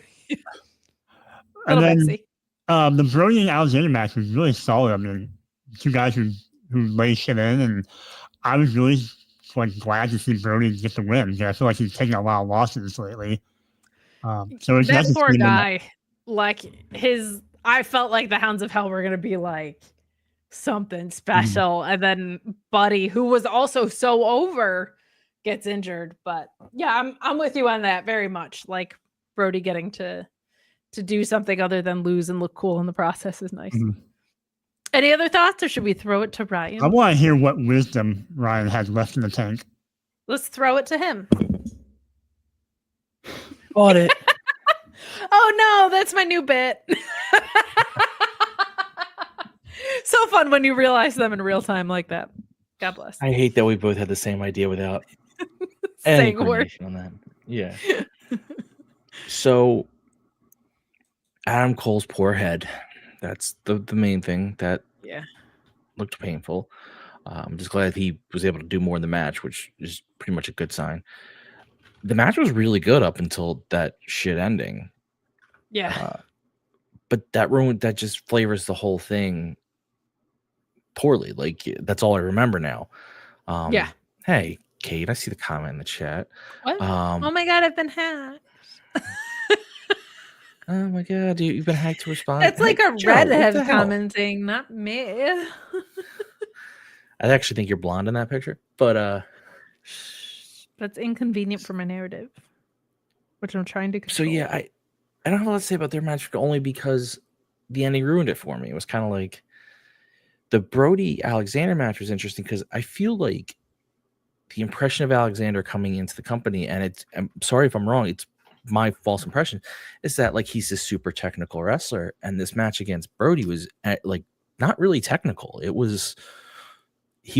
And then the Brody and Alexander match was really solid. I mean, two guys who laid shit in, and I was really glad to see Brody get the win. I feel like he's taking a lot of losses lately. So it's that poor guy, I felt like the Hounds of Hell were going to be something special. And then Buddy, who was also so over, gets injured. But yeah, I'm with you on that very much. Brody getting to do something other than lose and look cool in the process is nice. Mm-hmm. Any other thoughts, or should we throw it to Ryan? I want to hear what wisdom Ryan has left in the tank. Let's throw it to him. Bought it. Oh no, that's my new bit. So fun when you realize them in real time like that. God bless. I hate that we both had the same idea without any coordination on that. Yeah. So Adam Cole's poor head. That's the main thing that looked painful. I'm just glad he was able to do more in the match, which is pretty much a good sign. The match was really good up until that shit ending. Yeah. But that just flavors the whole thing poorly. That's all I remember now. Yeah. Hey, Kate, I see the comment in the chat. What? Oh my God, I've been hacked. Oh my God, you've been hacked to respond. It's like a redhead commenting, not me. I actually think you're blonde in that picture, but that's inconvenient for my narrative, which I'm trying to control. So yeah, I don't have a lot to say about their match only because the ending ruined it for me. It was kind of The Brody Alexander match was interesting because I feel like the impression of Alexander coming into the company, and I'm sorry if I'm wrong, it's my false impression, is that like he's this super technical wrestler, and this match against Brody was like not really technical. He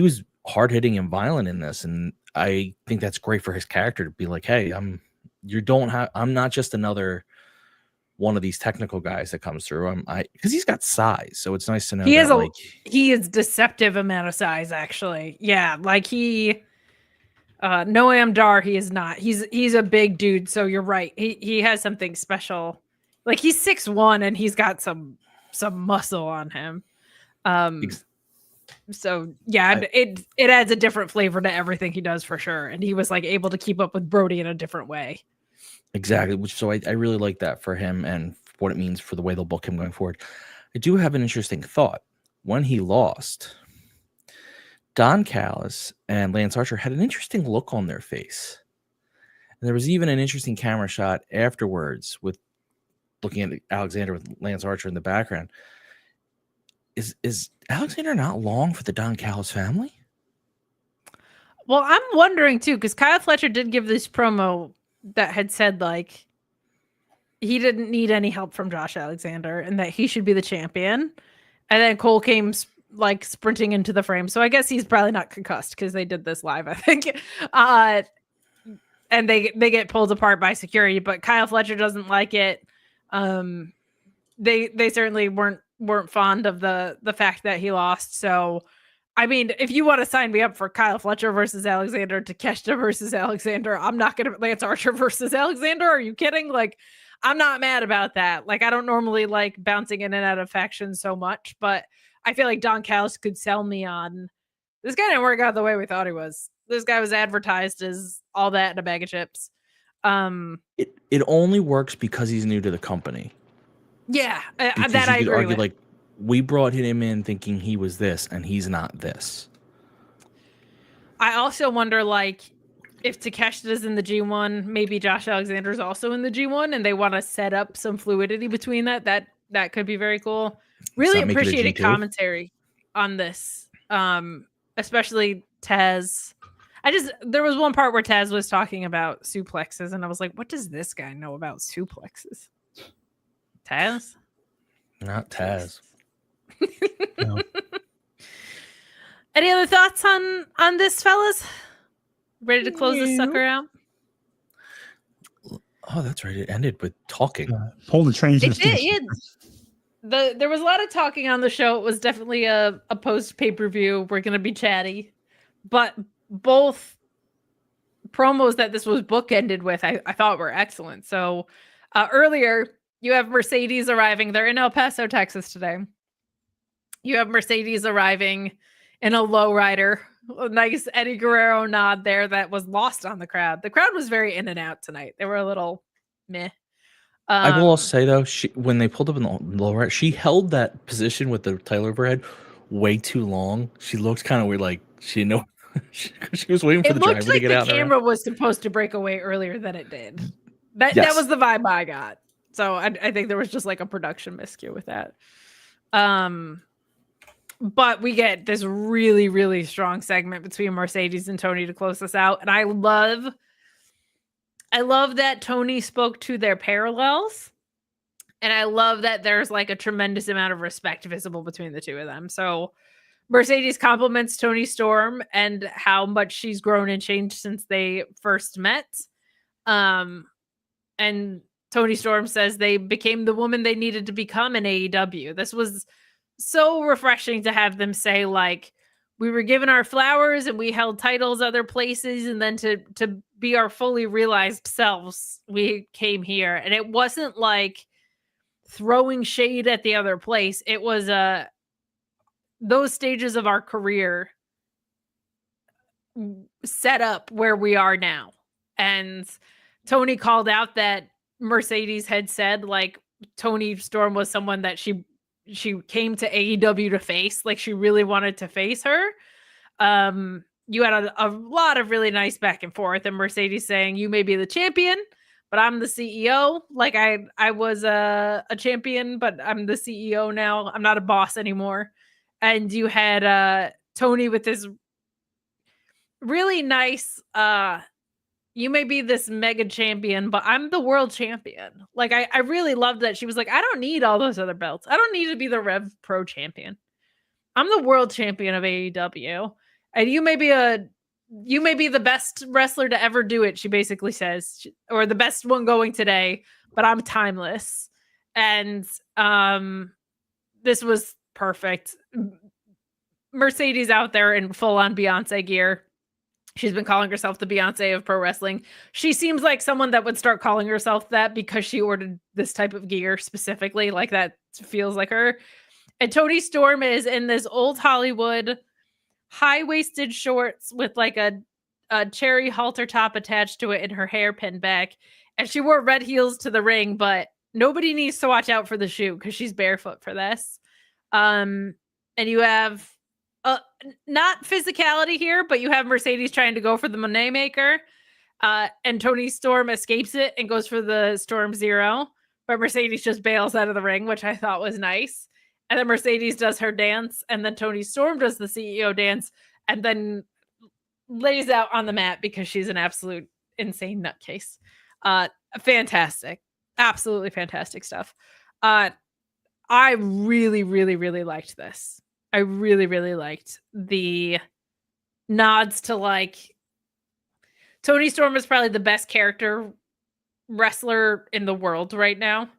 was hard hitting and violent in this, and I think that's great for his character to be like, hey, I'm not just another one of these technical guys that comes through. Because he's got size, so it's nice to know he is deceptive amount of size, actually. Yeah, like he Noam Dar, he is not. He's a big dude, so you're right. He has something special. Like he's 6'1" and he's got some muscle on him. So yeah, it adds a different flavor to everything he does for sure. And he was like able to keep up with Brody in a different way. Exactly. So I really like that for him and what it means for the way they'll book him going forward. I do have an interesting thought. When he lost, Don Callis and Lance Archer had an interesting look on their face. And there was even an interesting camera shot afterwards with looking at Alexander with Lance Archer in the background. Is Alexander not long for the Don Callis family? Well, I'm wondering too, because Kyle Fletcher did give this promo that had said like he didn't need any help from Josh Alexander and that he should be the champion. And then Cole came like sprinting into the frame. So I guess he's probably not concussed because they did this live, I think. And they get pulled apart by security, but Kyle Fletcher doesn't like it. They certainly weren't fond of the fact that he lost. So I mean, if you want to sign me up for Kyle Fletcher versus Alexander, Takeshita versus Alexander, I'm not going to Lance Archer versus Alexander. Are you kidding? Like, I'm not mad about that. Like, I don't normally like bouncing in and out of factions so much, but I feel like Don Callis could sell me on this guy didn't work out the way we thought he was. This guy was advertised as all that in a bag of chips. It only works because he's new to the company. Yeah, Because that you I could agree argue, with. like, we brought him in thinking he was this, and he's not this. I also wonder, like, if Takeshita's in the G1, maybe Josh Alexander's also in the G1, and they want to set up some fluidity between that. That could be very cool. Really not make it a appreciated G2? commentary on this, especially Taz. There was one part where Taz was talking about suplexes, and I was like, what does this guy know about suplexes? Taz? Not Taz. No. Any other thoughts on this, fellas? Ready to close this sucker out? Oh, that's right. It ended with talking. Pull the trains. It did. There was a lot of talking on the show. It was definitely a post pay-per-view. We're going to be chatty. But both promos that this was bookended with, I thought were excellent. So earlier, you have Mercedes arriving. They're in El Paso, Texas today. You have Mercedes arriving in a lowrider. A nice Eddie Guerrero nod there that was lost on the crowd. The crowd was very in and out tonight. They were a little meh. I will also say, though, when they pulled up in the lower, she held that position with the title over her head way too long. She looked kind of weird, like she didn't know. She was waiting for the driver to get out. The camera was supposed to break away earlier than it did. That was the vibe I got. So I think there was just like a production miscue with that. But we get this really, really strong segment between Mercedes and Tony to close this out. And I love that Tony spoke to their parallels. And I love that there's like a tremendous amount of respect visible between the two of them. So Mercedes compliments Tony Storm and how much she's grown and changed since they first met. And Tony Storm says they became the woman they needed to become in AEW. This was so refreshing to have them say, like, we were given our flowers and we held titles other places, and then to be our fully realized selves, we came here. And it wasn't like throwing shade at the other place. It was those stages of our career set up where we are now. And Tony called out that Mercedes had said, like, Tony Storm was someone that she came to AEW to face. Like, she really wanted to face her. You had a lot of really nice back and forth, and Mercedes saying, you may be the champion, but I'm the CEO. Like, I was a champion, but I'm the CEO now. I'm not a boss anymore. and you had Tony with this really nice you may be this mega champion, but I'm the world champion. Like I really loved that. She was like, I don't need all those other belts. I don't need to be the Rev Pro champion. I'm the world champion of AEW. And you may be the best wrestler to ever do it, she basically says, or the best one going today, but I'm timeless. And this was perfect. Mercedes out there in full-on Beyonce gear. She's been calling herself the Beyonce of pro wrestling. She seems like someone that would start calling herself that because she ordered this type of gear specifically. Like that feels like her. And Toni Storm is in this old Hollywood high-waisted shorts with like a cherry halter top attached to it and her hair pinned back. And she wore red heels to the ring, but nobody needs to watch out for the shoe because she's barefoot for this. And you have not physicality here, but you have Mercedes trying to go for the Monet Maker. And Toni Storm escapes it and goes for the Storm Zero. But Mercedes just bails out of the ring, which I thought was nice. And then Mercedes does her dance. And then Toni Storm does the CEO dance. And then lays out on the mat because she's an absolute insane nutcase. Fantastic. Absolutely fantastic stuff. I really, really, really liked this. I really, really liked the nods to like Toni Storm is probably the best character wrestler in the world right now.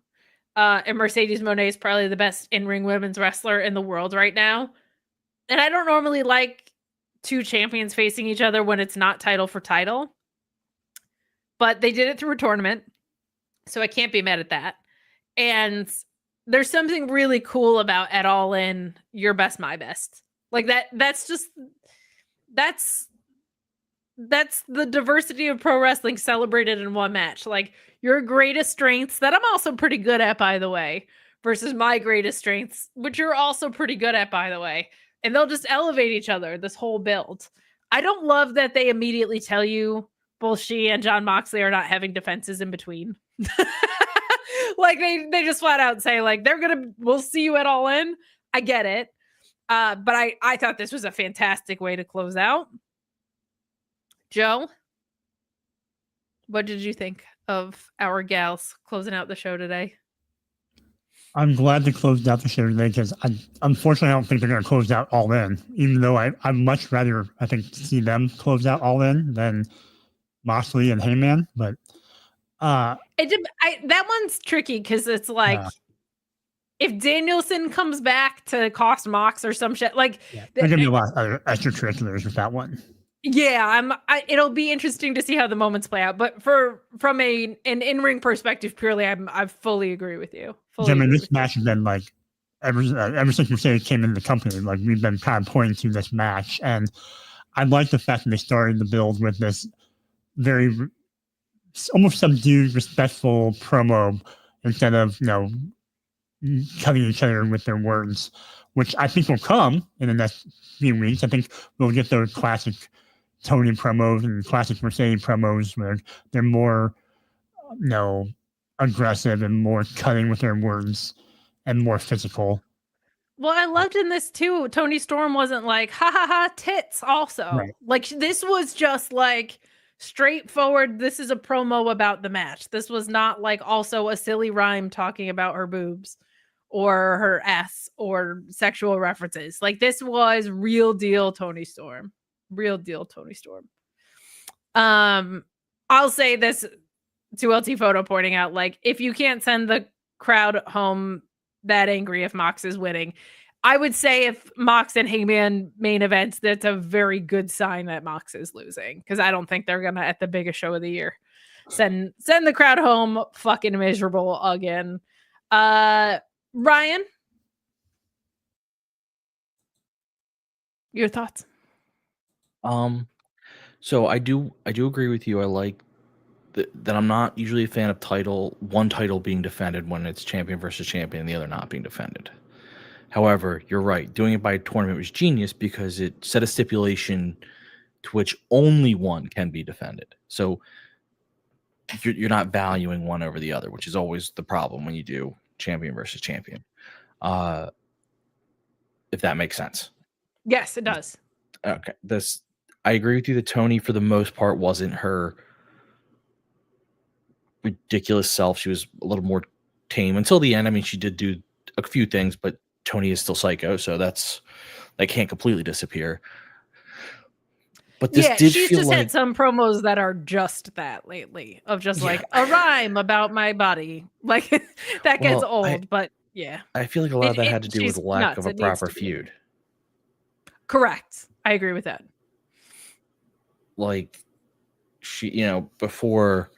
And Mercedes Moné is probably the best in-ring women's wrestler in the world right now. And I don't normally like two champions facing each other when it's not title for title. But they did it through a tournament. So I can't be mad at that. And there's something really cool about at All In, your best, my best. Like that's the diversity of pro wrestling celebrated in one match. Like your greatest strengths that I'm also pretty good at, by the way, versus my greatest strengths, which you're also pretty good at, by the way. And they'll just elevate each other, this whole build. I don't love that they immediately tell you both she and Jon Moxley are not having defenses in between. Like they just flat out say like we'll see you at All In. I get it. But I thought this was a fantastic way to close out. Joe, what did you think of our gals closing out the show today? I'm glad they closed out the show today because unfortunately I don't think they're going to close out All In, even though I'd much rather, I think, see them close out All In than Moxley and Heyman. But that one's tricky because it's like if Danielson comes back to cost Mox or some shit, like there's going to be a lot of extracurriculars with that one. Yeah, it'll be interesting to see how the moments play out. But from an in-ring perspective, purely, I fully agree with you. This match has been like ever since Mercedes came into the company, like we've been kind of pointing to this match, and I like the fact that they started the build with this very almost subdued, respectful promo instead of cutting each other with their words, which I think will come in the next few weeks. I think we'll get those classic Tony promos and classic Mercedes promos where they're more, aggressive and more cutting with their words and more physical. Well, I loved in this too. Toni Storm wasn't like, ha ha ha, tits also. Right. Like this was just like straightforward. This is a promo about the match. This was not like also a silly rhyme talking about her boobs or her ass or sexual references. Like this was real deal Toni Storm. Real deal Toni Storm. I'll say this to LT Photo pointing out, like, if you can't send the crowd home that angry if Mox is winning, I would say if Mox and Heyman main events, that's a very good sign that Mox is losing. Because I don't think they're gonna, at the biggest show of the year, send the crowd home fucking miserable again. Ryan, your thoughts? So I do agree with you. I like that I'm not usually a fan of one title being defended when it's champion versus champion and the other not being defended. However, you're right. Doing it by tournament was genius because it set a stipulation to which only one can be defended. So you're not valuing one over the other, which is always the problem when you do champion versus champion. if that makes sense. Yes, it does. Okay. I agree with you that Tony, for the most part, wasn't her ridiculous self. She was a little more tame until the end. I mean, she did do a few things, but Tony is still psycho, so that can't completely disappear. But this did she's feel just like had some promos that are just that lately, of just like a rhyme about my body. Like that gets old, but yeah. I feel like a lot of that had to do with she's lack nuts. of a It needs proper to be. feud. Correct. I agree with that. Like she, before,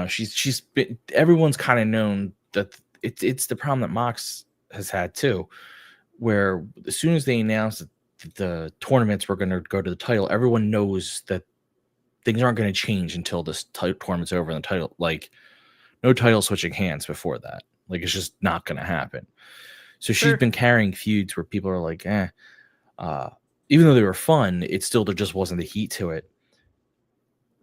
she's been, everyone's kind of known that it's the problem that Mox has had too, where as soon as they announced that the tournaments were going to go to the title, everyone knows that things aren't going to change until this tournament's over and the title, like no title switching hands before that. Like it's just not going to happen. So she's been carrying feuds where people are like, even though they were fun, it still, there just wasn't the heat to it.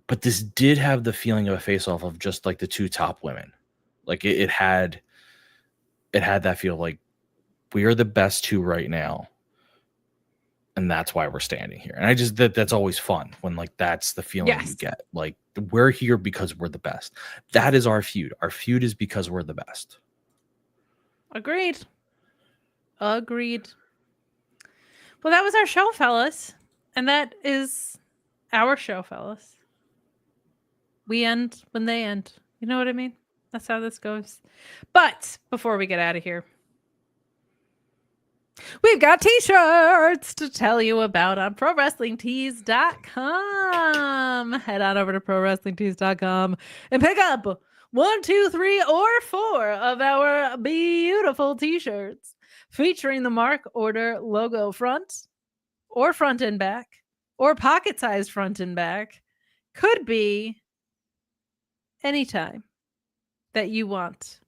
But this did have the feeling of a face-off of just like the two top women. Like it had that feel like we are the best two right now. And that's why we're standing here. And I just, that's always fun when like, that's the feeling you get. Like we're here because we're the best. That is our feud. Our feud is because we're the best. Agreed. Well, that was our show, fellas. And that is our show, fellas. We end when they end. You know what I mean? That's how this goes. But before we get out of here, we've got t-shirts to tell you about on ProWrestlingTees.com. Head on over to ProWrestlingTees.com and pick up 1, 2, 3, or 4 of our beautiful t-shirts featuring the Mark Order logo front and back, or pocket-sized front and back. Could be anytime that you want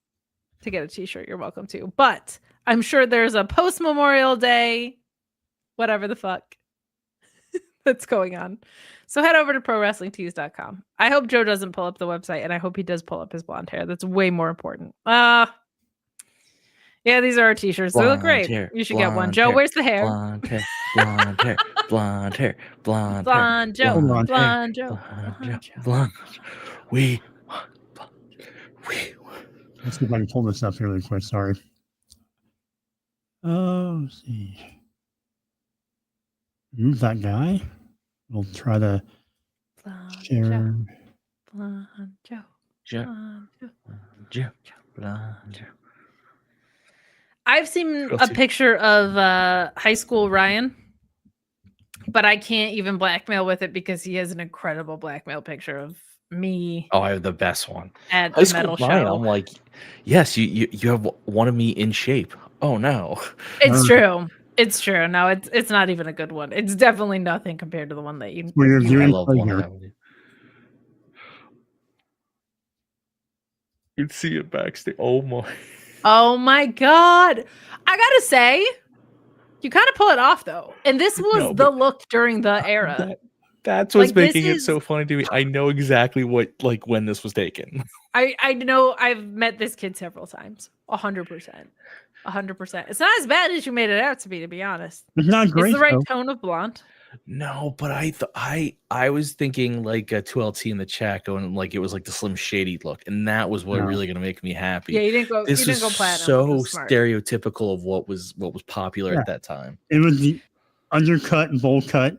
to get a t-shirt, you're welcome to. But I'm sure there's a post-Memorial Day, whatever the fuck that's going on. So head over to ProWrestlingTees.com. I hope Joe doesn't pull up the website, and I hope he does pull up his blonde hair. That's way more important. Yeah, these are our t-shirts. They look great. You should get one. Joe, where's the hair? Blonde hair, blonde hair, blonde hair, blonde hair. Blonde Joe, blonde Joe. Blonde. We. Let's see if I can pull this up here really quick. Sorry. Let's see. Move that guy. We'll try to share. Blonde Joe. Blonde Joe. I've seen a picture of high school Ryan, but I can't even blackmail with it because he has an incredible blackmail picture of me. Oh, I have the best one at high the metal school Ryan, show. I'm like, yes, you have one of me in shape. Oh no, it's true. It's true. No, it's not even a good one. It's definitely nothing compared to the one that you. I love one of them. You'd see it backstage. Oh my God. I gotta say, you kind of pull it off though. And this was the look during the era. That's what's making it so funny to me. I know exactly when this was taken. I know I've met this kid several times. 100%. 100%. It's not as bad as you made it out to be honest. It's not great. It's the right tone of blonde. No, but I was thinking like a 2LT in the chat going like it was like the Slim Shady look, and that was what really gonna make me happy. Yeah, you didn't go. This you didn't go platinum. So stereotypical of what was popular at that time. It was the undercut bowl cut.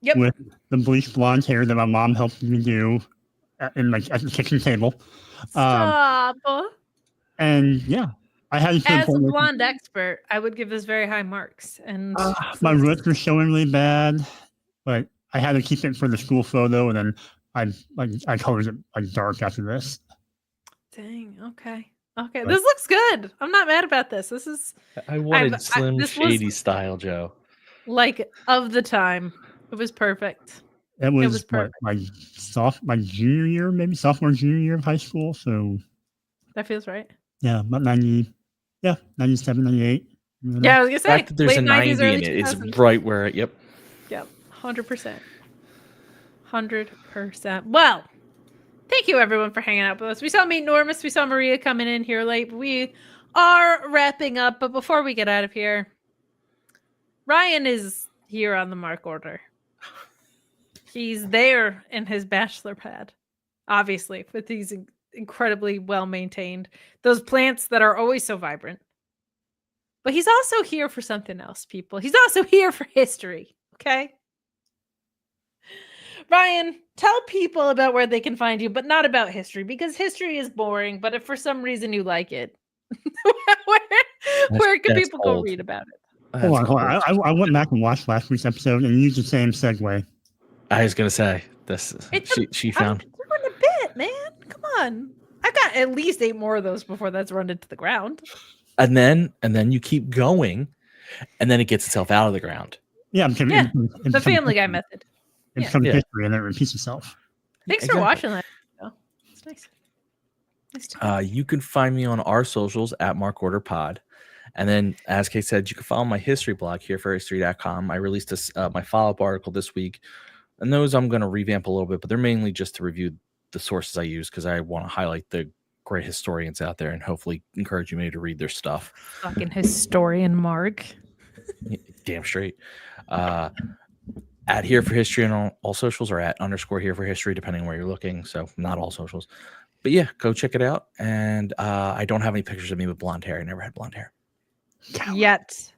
Yep. With the bleached blonde hair that my mom helped me do at the kitchen table. Stop. And yeah, I had to as a blonde expert, I would give this very high marks. And my roots were showing really bad, but I had to keep it for the school photo, and then I colored it like dark after this. Dang. Okay. This looks good. I'm not mad about this. This is. I wanted Slim Shady style, Joe. Like of the time. It was perfect. It was perfect. My junior year, maybe sophomore, junior year of high school. So that feels right. Yeah, about 97, 98. Yeah, I was gonna say. Fact that there's a 90 in it is right where. Yep. 100%. 100%. Well, thank you everyone for hanging out with us. We saw Meet Normus. We saw Maria coming in here late. But we are wrapping up. But before we get out of here, Ryan is here on the Mark Order. He's there in his bachelor pad, obviously, with these incredibly well maintained, those plants that are always so vibrant. But he's also here for something else, people. He's also here for history. Okay. Ryan, tell people about where they can find you, but not about history, because history is boring. But if for some reason you like it, where can people go read about it? Hold on. I went back and watched last week's episode and used the same segue. I was gonna say this. She found. I'm doing a bit, man. Come on. I got at least 8 more of those before that's run into the ground. And then you keep going, and then it gets itself out of the ground. Yeah, the Family Guy method. It becomes history and then it repeats itself. Thanks for watching that. It's nice. You can find me on our socials at Mark Order Pod. And then, as Kate said, you can follow my history blog here for history.com. I released my follow-up article this week. And those I'm going to revamp a little bit, but they're mainly just to review the sources I use because I want to highlight the great historians out there and hopefully encourage you maybe to read their stuff. Fucking historian, Mark. Damn straight. At Here for History on all socials, or at _ Here for History, depending on where you're looking. So not all socials. But yeah, go check it out. And I don't have any pictures of me with blonde hair. I never had blonde hair. Yet.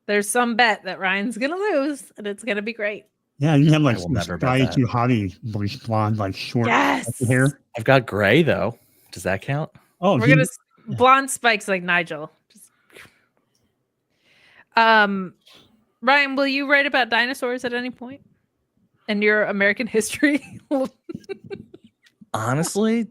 There's some bet that Ryan's going to lose, and it's going to be great. Yeah, you have like Sky Too Hottie bleach blonde, like short hair. I've got gray, though. Does that count? Oh, we're going to blonde spikes like Nigel. Ryan, will you write about dinosaurs at any point in your American history? Honestly,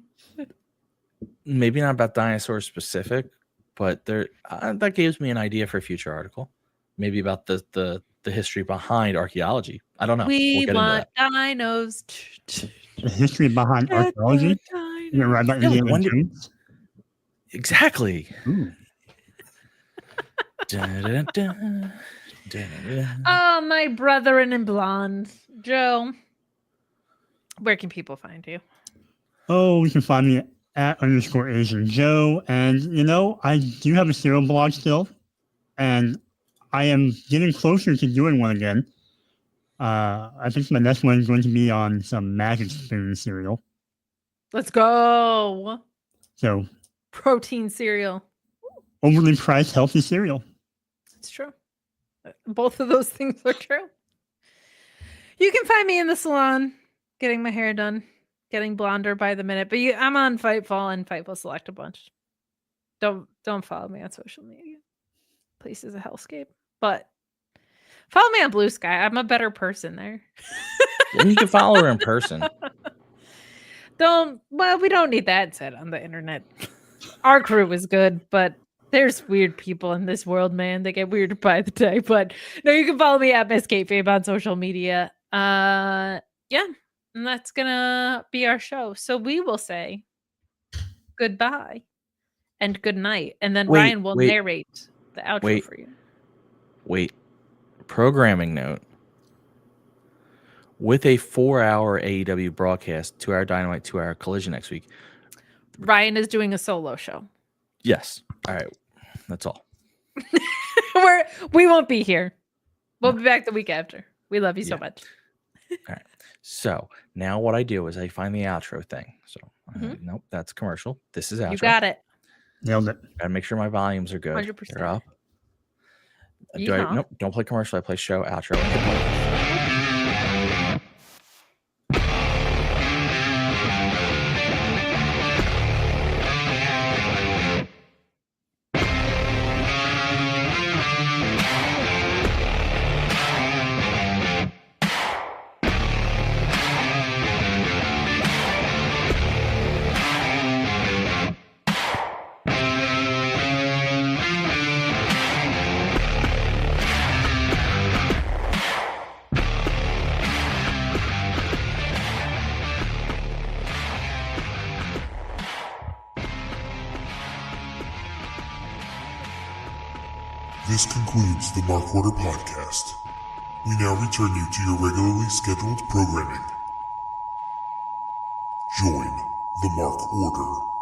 maybe not about dinosaurs specific, but that gives me an idea for a future article. Maybe about the history behind archaeology. I don't know. We want dinos. The history behind archaeology? You're right about Indiana Jones? Exactly. Oh, my brethren in blonde. Joe, where can people find you? Oh, you can find me at _Asian Joe. And, I do have a cereal blog still. And I am getting closer to doing one again. I think my next one is going to be on some Magic Spoon cereal. Let's go. So, protein cereal. Overly priced, healthy cereal. It's true. Both of those things are true. You can find me in the salon, getting my hair done, getting blonder by the minute. But I'm on Fightful and Fightful Select a bunch. Don't follow me on social media. Place is a hellscape. But follow me on Blue Sky. I'm a better person there. And you can follow her in person. We don't need that said on the internet. Our crew is good, but there's weird people in this world, man. They get weirder by the day. But no, you can follow me at Miss Kayfabe on social media. And that's gonna be our show. So we will say goodbye and good night, and then Ryan will narrate the outro for you. Wait, programming note. With a 4-hour AEW broadcast, 2-hour Dynamite, 2-hour Collision next week, Ryan is doing a solo show. Yes. All right. That's all. We won't be here. We'll be back the week after. We love you so much. All right. So now what I do is I find the outro thing. So nope, that's commercial. This is outro. You got it. Nailed it. Gotta make sure my volumes are good. 100%. They're up. Nope, don't play commercial. I play show, outro. This concludes the Mark Order podcast. We now return you to your regularly scheduled programming. Join the Mark Order.